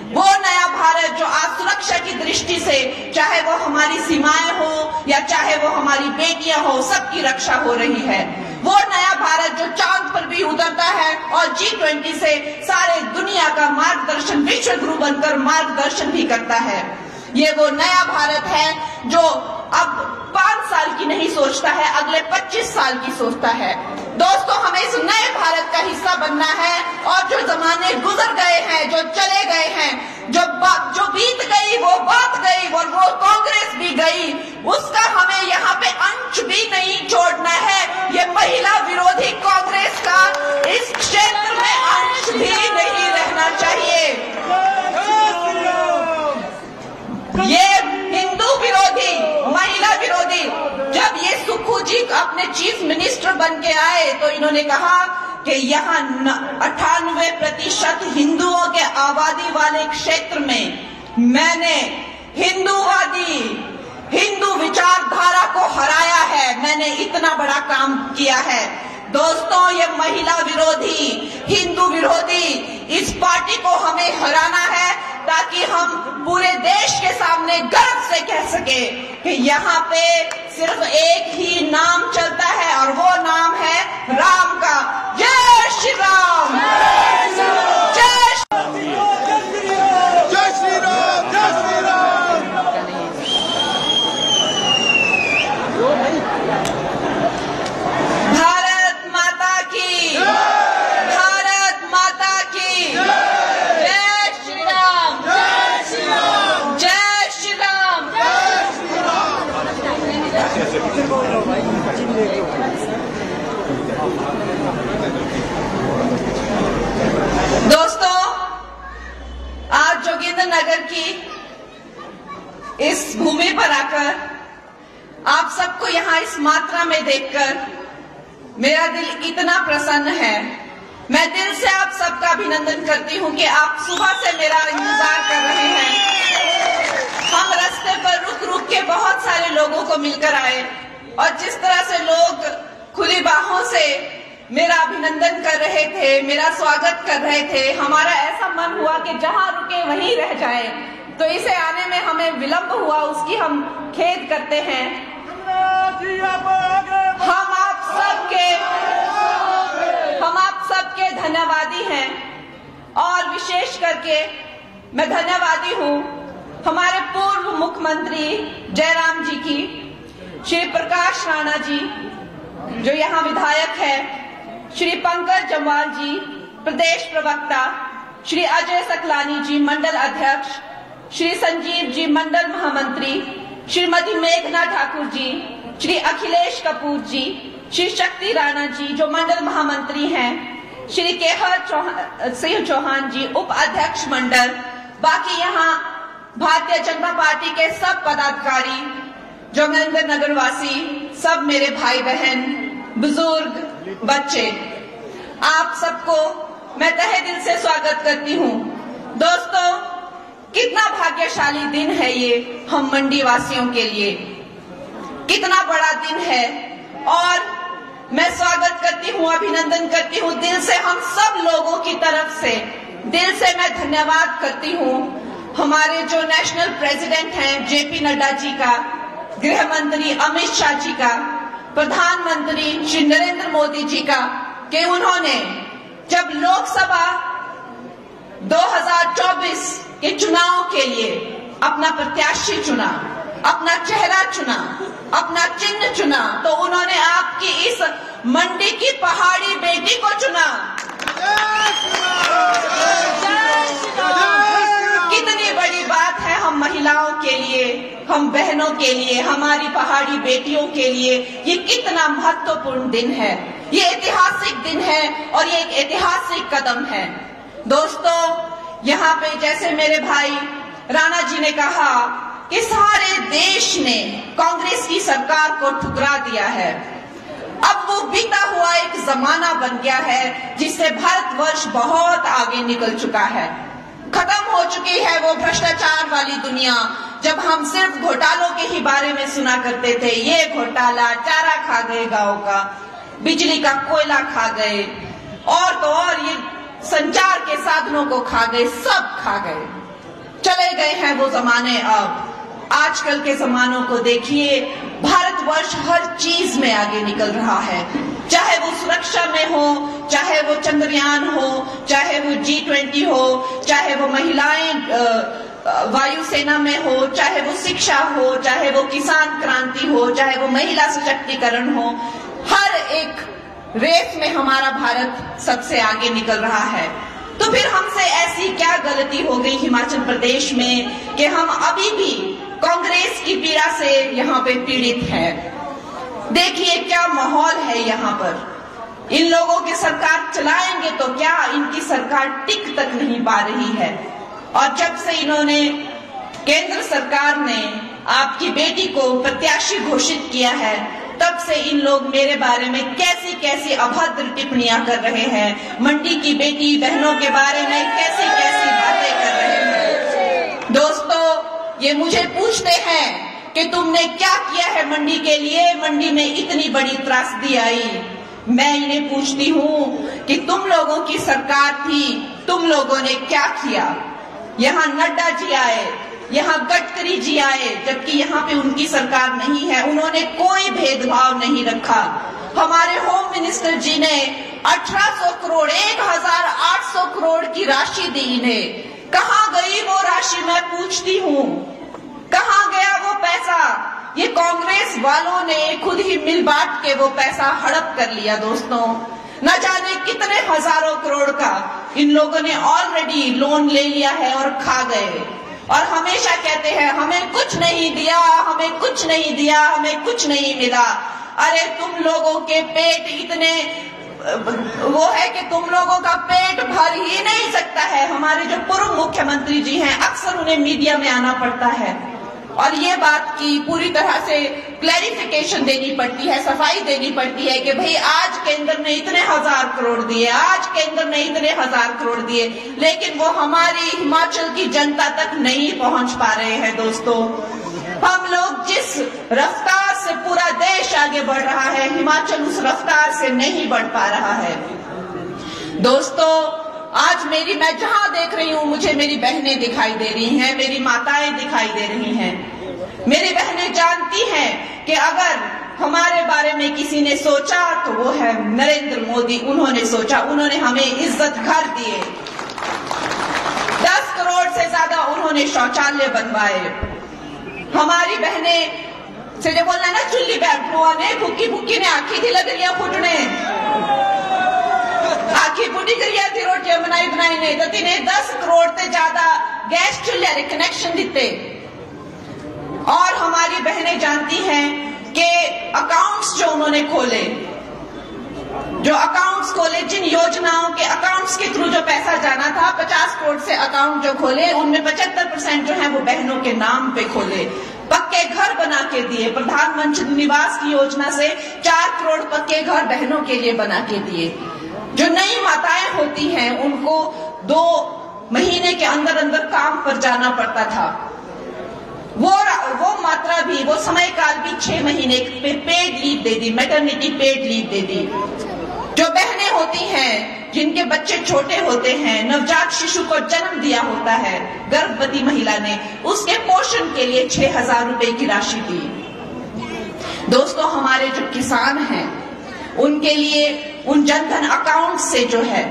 वो नया भारत जो आज सुरक्षा की दृष्टि से, चाहे वो हमारी सीमाएं हो या चाहे वो हमारी बेटियां हो, सबकी रक्षा हो रही है। वो नया भारत जो चांद पर भी उतरता है और G20 से सारे दुनिया का मार्गदर्शन, विश्व गुरु बनकर मार्गदर्शन भी करता है। ये वो नया भारत है जो अब 5 साल की नहीं सोचता है, अगले 25 साल की सोचता है। दोस्तों, हमें इस नए भारत का हिस्सा बनना है और जो जमाने गुजर गए हैं, जो चले गए हैं, जो बीत गई वो बात गई और वो कांग्रेस भी गई, उसका हमें यहाँ पे अंश भी नहीं छोड़ना है। ये महिला विरोधी कांग्रेस का इस क्षेत्र में अंश भी नहीं रहना चाहिए। ये हिंदू विरोधी, महिला विरोधी, जब ये सुक्खू जी अपने चीफ मिनिस्टर बन के आए तो इन्होंने कहा कि यहाँ 98% हिंदुओं के आबादी वाले क्षेत्र में मैंने हिंदूवादी, हिंदू विचारधारा को हराया है, मैंने इतना बड़ा काम किया है। दोस्तों, ये महिला विरोधी, हिंदू विरोधी इस पार्टी को हमें हराना है ताकि हम पूरे देश के सामने गर्व से कह सके कि यहाँ पे सिर्फ एक ही नाम चलता है और वो नाम है राम का। जय श्री राम, जय श्री राम, जय श्री राम, जय श्री राम। भारत माता की, भारत माता की जय श्री राम, जय श्री राम, जय श्री राम। जय श्री राम। दोस्तों, आज जोगिंदरनगर की इस भूमि पर आकर आप सबको यहाँ इस मात्रा में देखकर मेरा दिल इतना प्रसन्न है। मैं दिल से आप सबका अभिनंदन करती हूँ कि आप सुबह से मेरा इंतजार कर रहे हैं। हम रास्ते पर रुक रुक के बहुत सारे लोगों को मिलकर आए और जिस तरह से लोग खुली बाहों से मेरा अभिनंदन कर रहे थे, मेरा स्वागत कर रहे थे, हमारा ऐसा मन हुआ कि जहां रुके वहीं रह जाए। तो इसे आने में हमें विलंब हुआ, उसकी हम खेद करते हैं। हम आप सबके धन्यवादी हैं और विशेष करके मैं धन्यवादी हूँ हमारे पूर्व मुख्यमंत्री जयराम जी की, श्री प्रकाश राणा जी जो यहाँ विधायक है, श्री पंकज जम्वाल जी प्रदेश प्रवक्ता, श्री अजय सकलानी जी मंडल अध्यक्ष, श्री संजीव जी मंडल महामंत्री, श्रीमती मेघना ठाकुर जी, श्री अखिलेश कपूर जी, श्री शक्ति राणा जी जो मंडल महामंत्री हैं, श्री केहर सिंह चौहान जी उप अध्यक्ष मंडल, बाकी यहाँ भारतीय जनता पार्टी के सब पदाधिकारी, जोगिंदरनगर वासी, सब मेरे भाई बहन, बुजुर्ग, बच्चे, आप सबको मैं तहे दिल से स्वागत करती हूँ। दोस्तों, कितना भाग्यशाली दिन है ये हम मंडी वासियों के लिए, कितना बड़ा दिन है। और मैं स्वागत करती हूँ, अभिनंदन करती हूँ दिल से, हम सब लोगों की तरफ से दिल से मैं धन्यवाद करती हूँ हमारे जो नेशनल प्रेसिडेंट हैं जेपी नड्डा जी का, गृह मंत्री अमित शाह जी का, प्रधानमंत्री श्री नरेंद्र मोदी जी का, कि उन्होंने जब लोकसभा 2024 के चुनाव के लिए अपना प्रत्याशी चुना, अपना चेहरा चुना, अपना चिन्ह चुना, तो उन्होंने आपकी इस मंडी की पहाड़ी बेटी को चुना। कितनी बड़ी बात है हम महिलाओं के लिए, हम बहनों के लिए, हमारी पहाड़ी बेटियों के लिए ये कितना महत्वपूर्ण दिन है। ये ऐतिहासिक दिन है और ये एक ऐतिहासिक कदम है। दोस्तों, यहाँ पे जैसे मेरे भाई राणा जी ने कहा कि सारे देश ने कांग्रेस की सरकार को ठुकरा दिया है। अब वो बीता हुआ एक जमाना बन गया है जिससे भारतवर्ष बहुत आगे निकल चुका है। खत्म हो चुकी है वो भ्रष्टाचार वाली दुनिया, जब हम सिर्फ घोटालों के ही बारे में सुना करते थे। ये घोटाला, चारा खा गए गांव का, बिजली का कोयला खा गए, और तो और ये संचार के साधनों को खा गए, सब खा गए। चले गए हैं वो जमाने। अब आजकल के जमानों को देखिए, भारतवर्ष हर चीज में आगे निकल रहा है, चाहे वो सुरक्षा में हो, चाहे वो चंद्रयान हो, चाहे वो G20 हो, चाहे वो महिलाएं वायुसेना में हो, चाहे वो शिक्षा हो, चाहे वो किसान क्रांति हो, चाहे वो महिला सशक्तिकरण हो। हर एक रेस में हमारा भारत सबसे आगे निकल रहा है। तो फिर हमसे ऐसी क्या गलती हो गई हिमाचल प्रदेश में कि हम अभी भी कांग्रेस की पीड़ा से यहाँ पे पीड़ित हैं। देखिए क्या माहौल है यहाँ पर। इन लोगों की सरकार चलाएंगे तो क्या, इनकी सरकार टिक तक नहीं पा रही है। और जब से इन्होंने, केंद्र सरकार ने आपकी बेटी को प्रत्याशी घोषित किया है, तब से इन लोग मेरे बारे में कैसी कैसी अभद्र टिप्पणियां कर रहे हैं, मंडी की बेटी बहनों के बारे में कैसी कैसी बातें कर रहे हैं। दोस्तों, ये मुझे पूछते हैं कि तुमने क्या किया है मंडी के लिए, मंडी में इतनी बड़ी त्रासदी आई। मैं इन्हें पूछती हूँ कि तुम लोगों की सरकार थी, तुम लोगों ने क्या किया। यहाँ नड्डा जी आए, यहाँ गडकरी जी आए, जबकि यहाँ पे उनकी सरकार नहीं है, उन्होंने कोई भेदभाव नहीं रखा। हमारे होम मिनिस्टर जी ने 1800 करोड़ 1800 करोड़ की राशि दी इन्हें। कहाँ गई वो राशि, मैं पूछती हूँ, कहाँ गया वो पैसा। ये कांग्रेस वालों ने खुद ही मिल बांट के वो पैसा हड़प कर लिया। दोस्तों, न जाने कितने हजारों करोड़ का इन लोगों ने ऑलरेडी लोन ले लिया है और खा गए। और हमेशा कहते हैं हमें कुछ नहीं दिया, हमें कुछ नहीं दिया, हमें कुछ नहीं मिला। अरे तुम लोगों के पेट इतने वो है कि तुम लोगों का पेट भर ही नहीं सकता है। हमारे जो पूर्व मुख्यमंत्री जी हैं, अक्सर उन्हें मीडिया में आना पड़ता है और ये बात की पूरी तरह से क्लैरिफिकेशन देनी पड़ती है, सफाई देनी पड़ती है कि भाई आज केंद्र ने इतने हजार करोड़ दिए, आज केंद्र ने इतने हजार करोड़ दिए, लेकिन वो हमारी हिमाचल की जनता तक नहीं पहुंच पा रहे हैं। दोस्तों, हम लोग जिस रफ्तार से पूरा देश आगे बढ़ रहा है, हिमाचल उस रफ्तार से नहीं बढ़ पा रहा है। दोस्तों, आज मैं जहां देख रही हूं, मुझे मेरी बहनें दिखाई दे रही हैं, मेरी माताएं दिखाई दे रही हैं। मेरी बहनें जानती हैं कि अगर हमारे बारे में किसी ने सोचा तो वो है नरेंद्र मोदी। उन्होंने सोचा, उन्होंने हमें इज्जत घर दिए, 10 करोड़ से ज्यादा उन्होंने शौचालय बनवाए। हमारी बहनें से जो बोलना ना, चुल्ली बैठो ने भुक्की भुक्की ने आखी थी लग रही फुटने, आखी फुटी करिया थी, रोटियां बनाई नहीं तो तिन्हें 10 करोड़ से ज्यादा गैस चूल्हे कनेक्शन दिते। और हमारी बहनें जानती हैं कि अकाउंट्स जो उन्होंने खोले, जिन योजनाओं के अकाउंट्स के थ्रू जो पैसा जाना था, 50 करोड़ से अकाउंट जो खोले, उनमें 75% जो है वो बहनों के नाम पे खोले। पक्के घर बना के दिए, प्रधानमंत्री निवास की योजना से 4 करोड़ पक्के घर बहनों के लिए बना के दिए। जो नई माताएं होती हैं उनको 2 महीने के अंदर अंदर काम पर जाना पड़ता था। वो मात्रा भी, वो समय काल भी 6 महीने पे पेड लीव दे दी, मैटरनिटी पेड लीव दे दी। जो बहनें होती हैं जिनके बच्चे छोटे होते हैं, नवजात शिशु को जन्म दिया होता है गर्भवती महिला ने, उसके पोषण के लिए 6,000 रुपए की राशि दी। दोस्तों, हमारे जो किसान हैं उनके लिए उन जनधन अकाउंट से जो है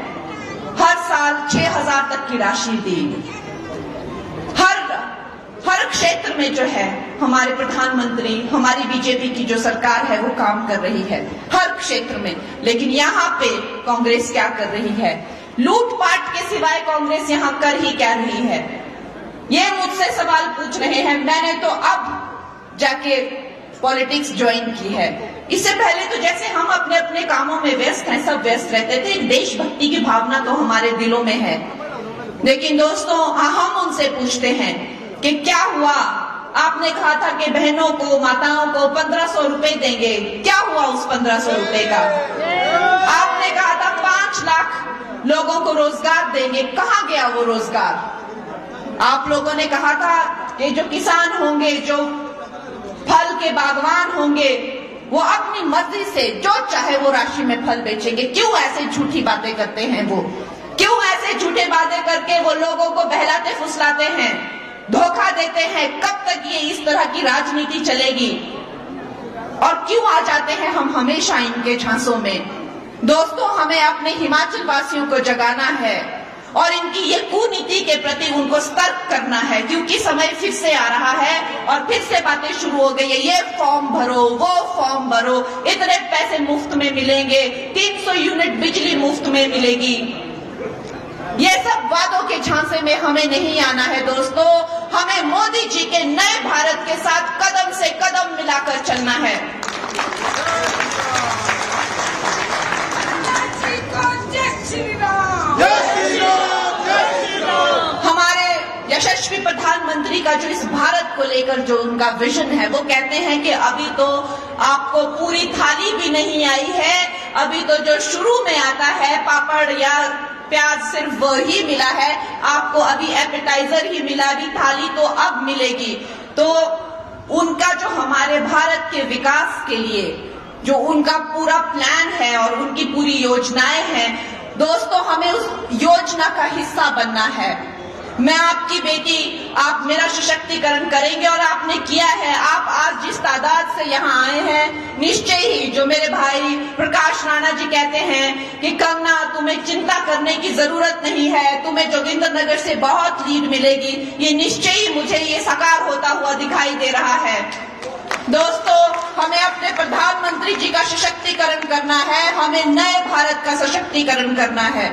हर साल 6,000 तक की राशि दी। हर क्षेत्र में जो है हमारे प्रधानमंत्री, हमारी बीजेपी की जो सरकार है वो काम कर रही है हर क्षेत्र में। लेकिन यहाँ पे कांग्रेस क्या कर रही है? लूटपाट के सिवाय कांग्रेस यहाँ कर ही क्या रही है? ये मुझसे सवाल पूछ रहे हैं। मैंने तो अब जाके पॉलिटिक्स ज्वाइन की है। इससे पहले तो जैसे हम अपने अपने कामों में व्यस्त हैं, सब व्यस्त रहते थे। देशभक्ति की भावना तो हमारे दिलों में है। लेकिन दोस्तों, हम उनसे पूछते हैं कि क्या हुआ? आपने कहा था कि बहनों को, माताओं को 1500 रुपए देंगे। क्या हुआ उस 1500 रुपए का? आपने कहा था 5 लाख लोगों को रोजगार देंगे। कहाँ गया वो रोजगार? आप लोगों ने कहा था कि जो किसान होंगे, जो फल के बागवान होंगे, वो अपनी मर्जी से जो चाहे वो राशि में फल बेचेंगे। क्यों ऐसे झूठी बातें करते हैं वो? क्यों ऐसे झूठे बातें करके वो लोगों को बहलाते फुसलाते हैं, धोखा देते हैं? कब तक ये इस तरह की राजनीति चलेगी? और क्यों आ जाते हैं हम हमेशा इनके झांसों में? दोस्तों, हमें अपने हिमाचल वासियों को जगाना है और इनकी ये कुनीति के प्रति उनको सतर्क करना है, क्योंकि समय फिर से आ रहा है और फिर से बातें शुरू हो गई है। ये फॉर्म भरो, वो फॉर्म भरो, इतने पैसे मुफ्त में मिलेंगे, 300 यूनिट बिजली मुफ्त में मिलेगी। ये सब वादों के झांसे में हमें नहीं आना है दोस्तों। हमें मोदी जी के नए भारत के साथ कदम से कदम मिलाकर चलना है। हमारे यशस्वी प्रधानमंत्री का जो इस भारत को लेकर जो उनका विजन है, वो कहते हैं कि अभी तो आपको पूरी थाली भी नहीं आई है, अभी तो जो शुरू में आता है पापड़ या प्याज सिर्फ वही मिला है, आपको अभी एपेटाइजर ही मिला, अभी थाली तो अब मिलेगी। तो उनका जो हमारे भारत के विकास के लिए जो उनका पूरा प्लान है और उनकी पूरी योजनाएं हैं, दोस्तों, हमें उस योजना का हिस्सा बनना है। मैं आपकी बेटी, आप मेरा सशक्तिकरण करेंगे और आपने किया है। आप आज जिस तादाद से यहाँ आए हैं, निश्चय ही जो मेरे भाई प्रकाश राणा जी कहते हैं कि कंगना, तुम्हें चिंता करने की जरूरत नहीं है, तुम्हें जोगिंद्रनगर से बहुत लीड मिलेगी, ये निश्चय ही मुझे ये साकार होता हुआ दिखाई दे रहा है। दोस्तों, हमें अपने प्रधानमंत्री जी का सशक्तिकरण करना है, हमें नए भारत का सशक्तिकरण करना है।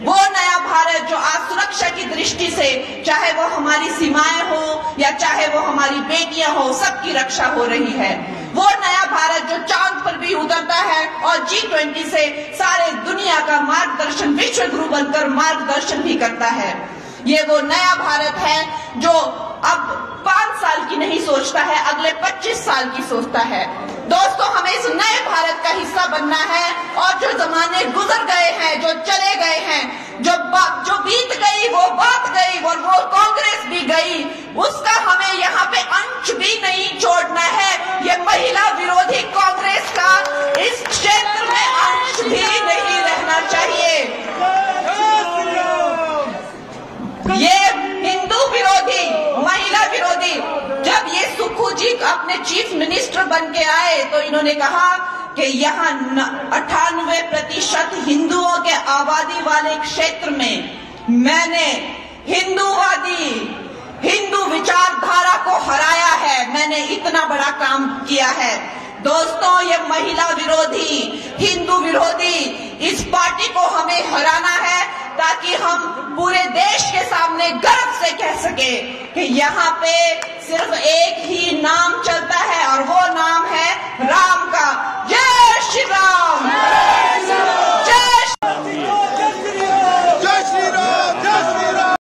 वो नया भारत जो आज सुरक्षा की दृष्टि से, चाहे वो हमारी सीमाएं हो या चाहे वो हमारी बेटियां हो, सबकी रक्षा हो रही है। वो नया भारत जो चांद पर भी उतरता है और G20 से सारे दुनिया का मार्गदर्शन, विश्व गुरु बनकर मार्गदर्शन भी करता है। ये वो नया भारत है जो अब 5 साल की नहीं सोचता है, अगले 25 साल की सोचता है। दोस्तों, हमें इस नए भारत का हिस्सा बनना है और जो जमाने गुजर गए हैं, जो चले गए हैं, जो बीत गई वो बात गई और वो कांग्रेस भी गई, उसका हमें यहाँ पे अंश भी नहीं छोड़ना है। ये महिला विरोधी कांग्रेस का इस क्षेत्र में अंश भी नहीं रहना चाहिए। ये हिंदू विरोधी, महिला विरोधी, जब ये सुक्खू जी अपने चीफ मिनिस्टर बन के आए तो इन्होंने कहा कि यहाँ 98% हिंदुओं के आबादी वाले क्षेत्र में मैंने हिंदूवादी, हिंदू विचारधारा को हराया है, मैंने इतना बड़ा काम किया है। दोस्तों, ये महिला विरोधी, हिंदू विरोधी इस पार्टी को हमें हराना है, ताकि हम पूरे देश के सामने गर्व से कह सके कि यहाँ पे सिर्फ एक ही नाम चलता है और वो नाम है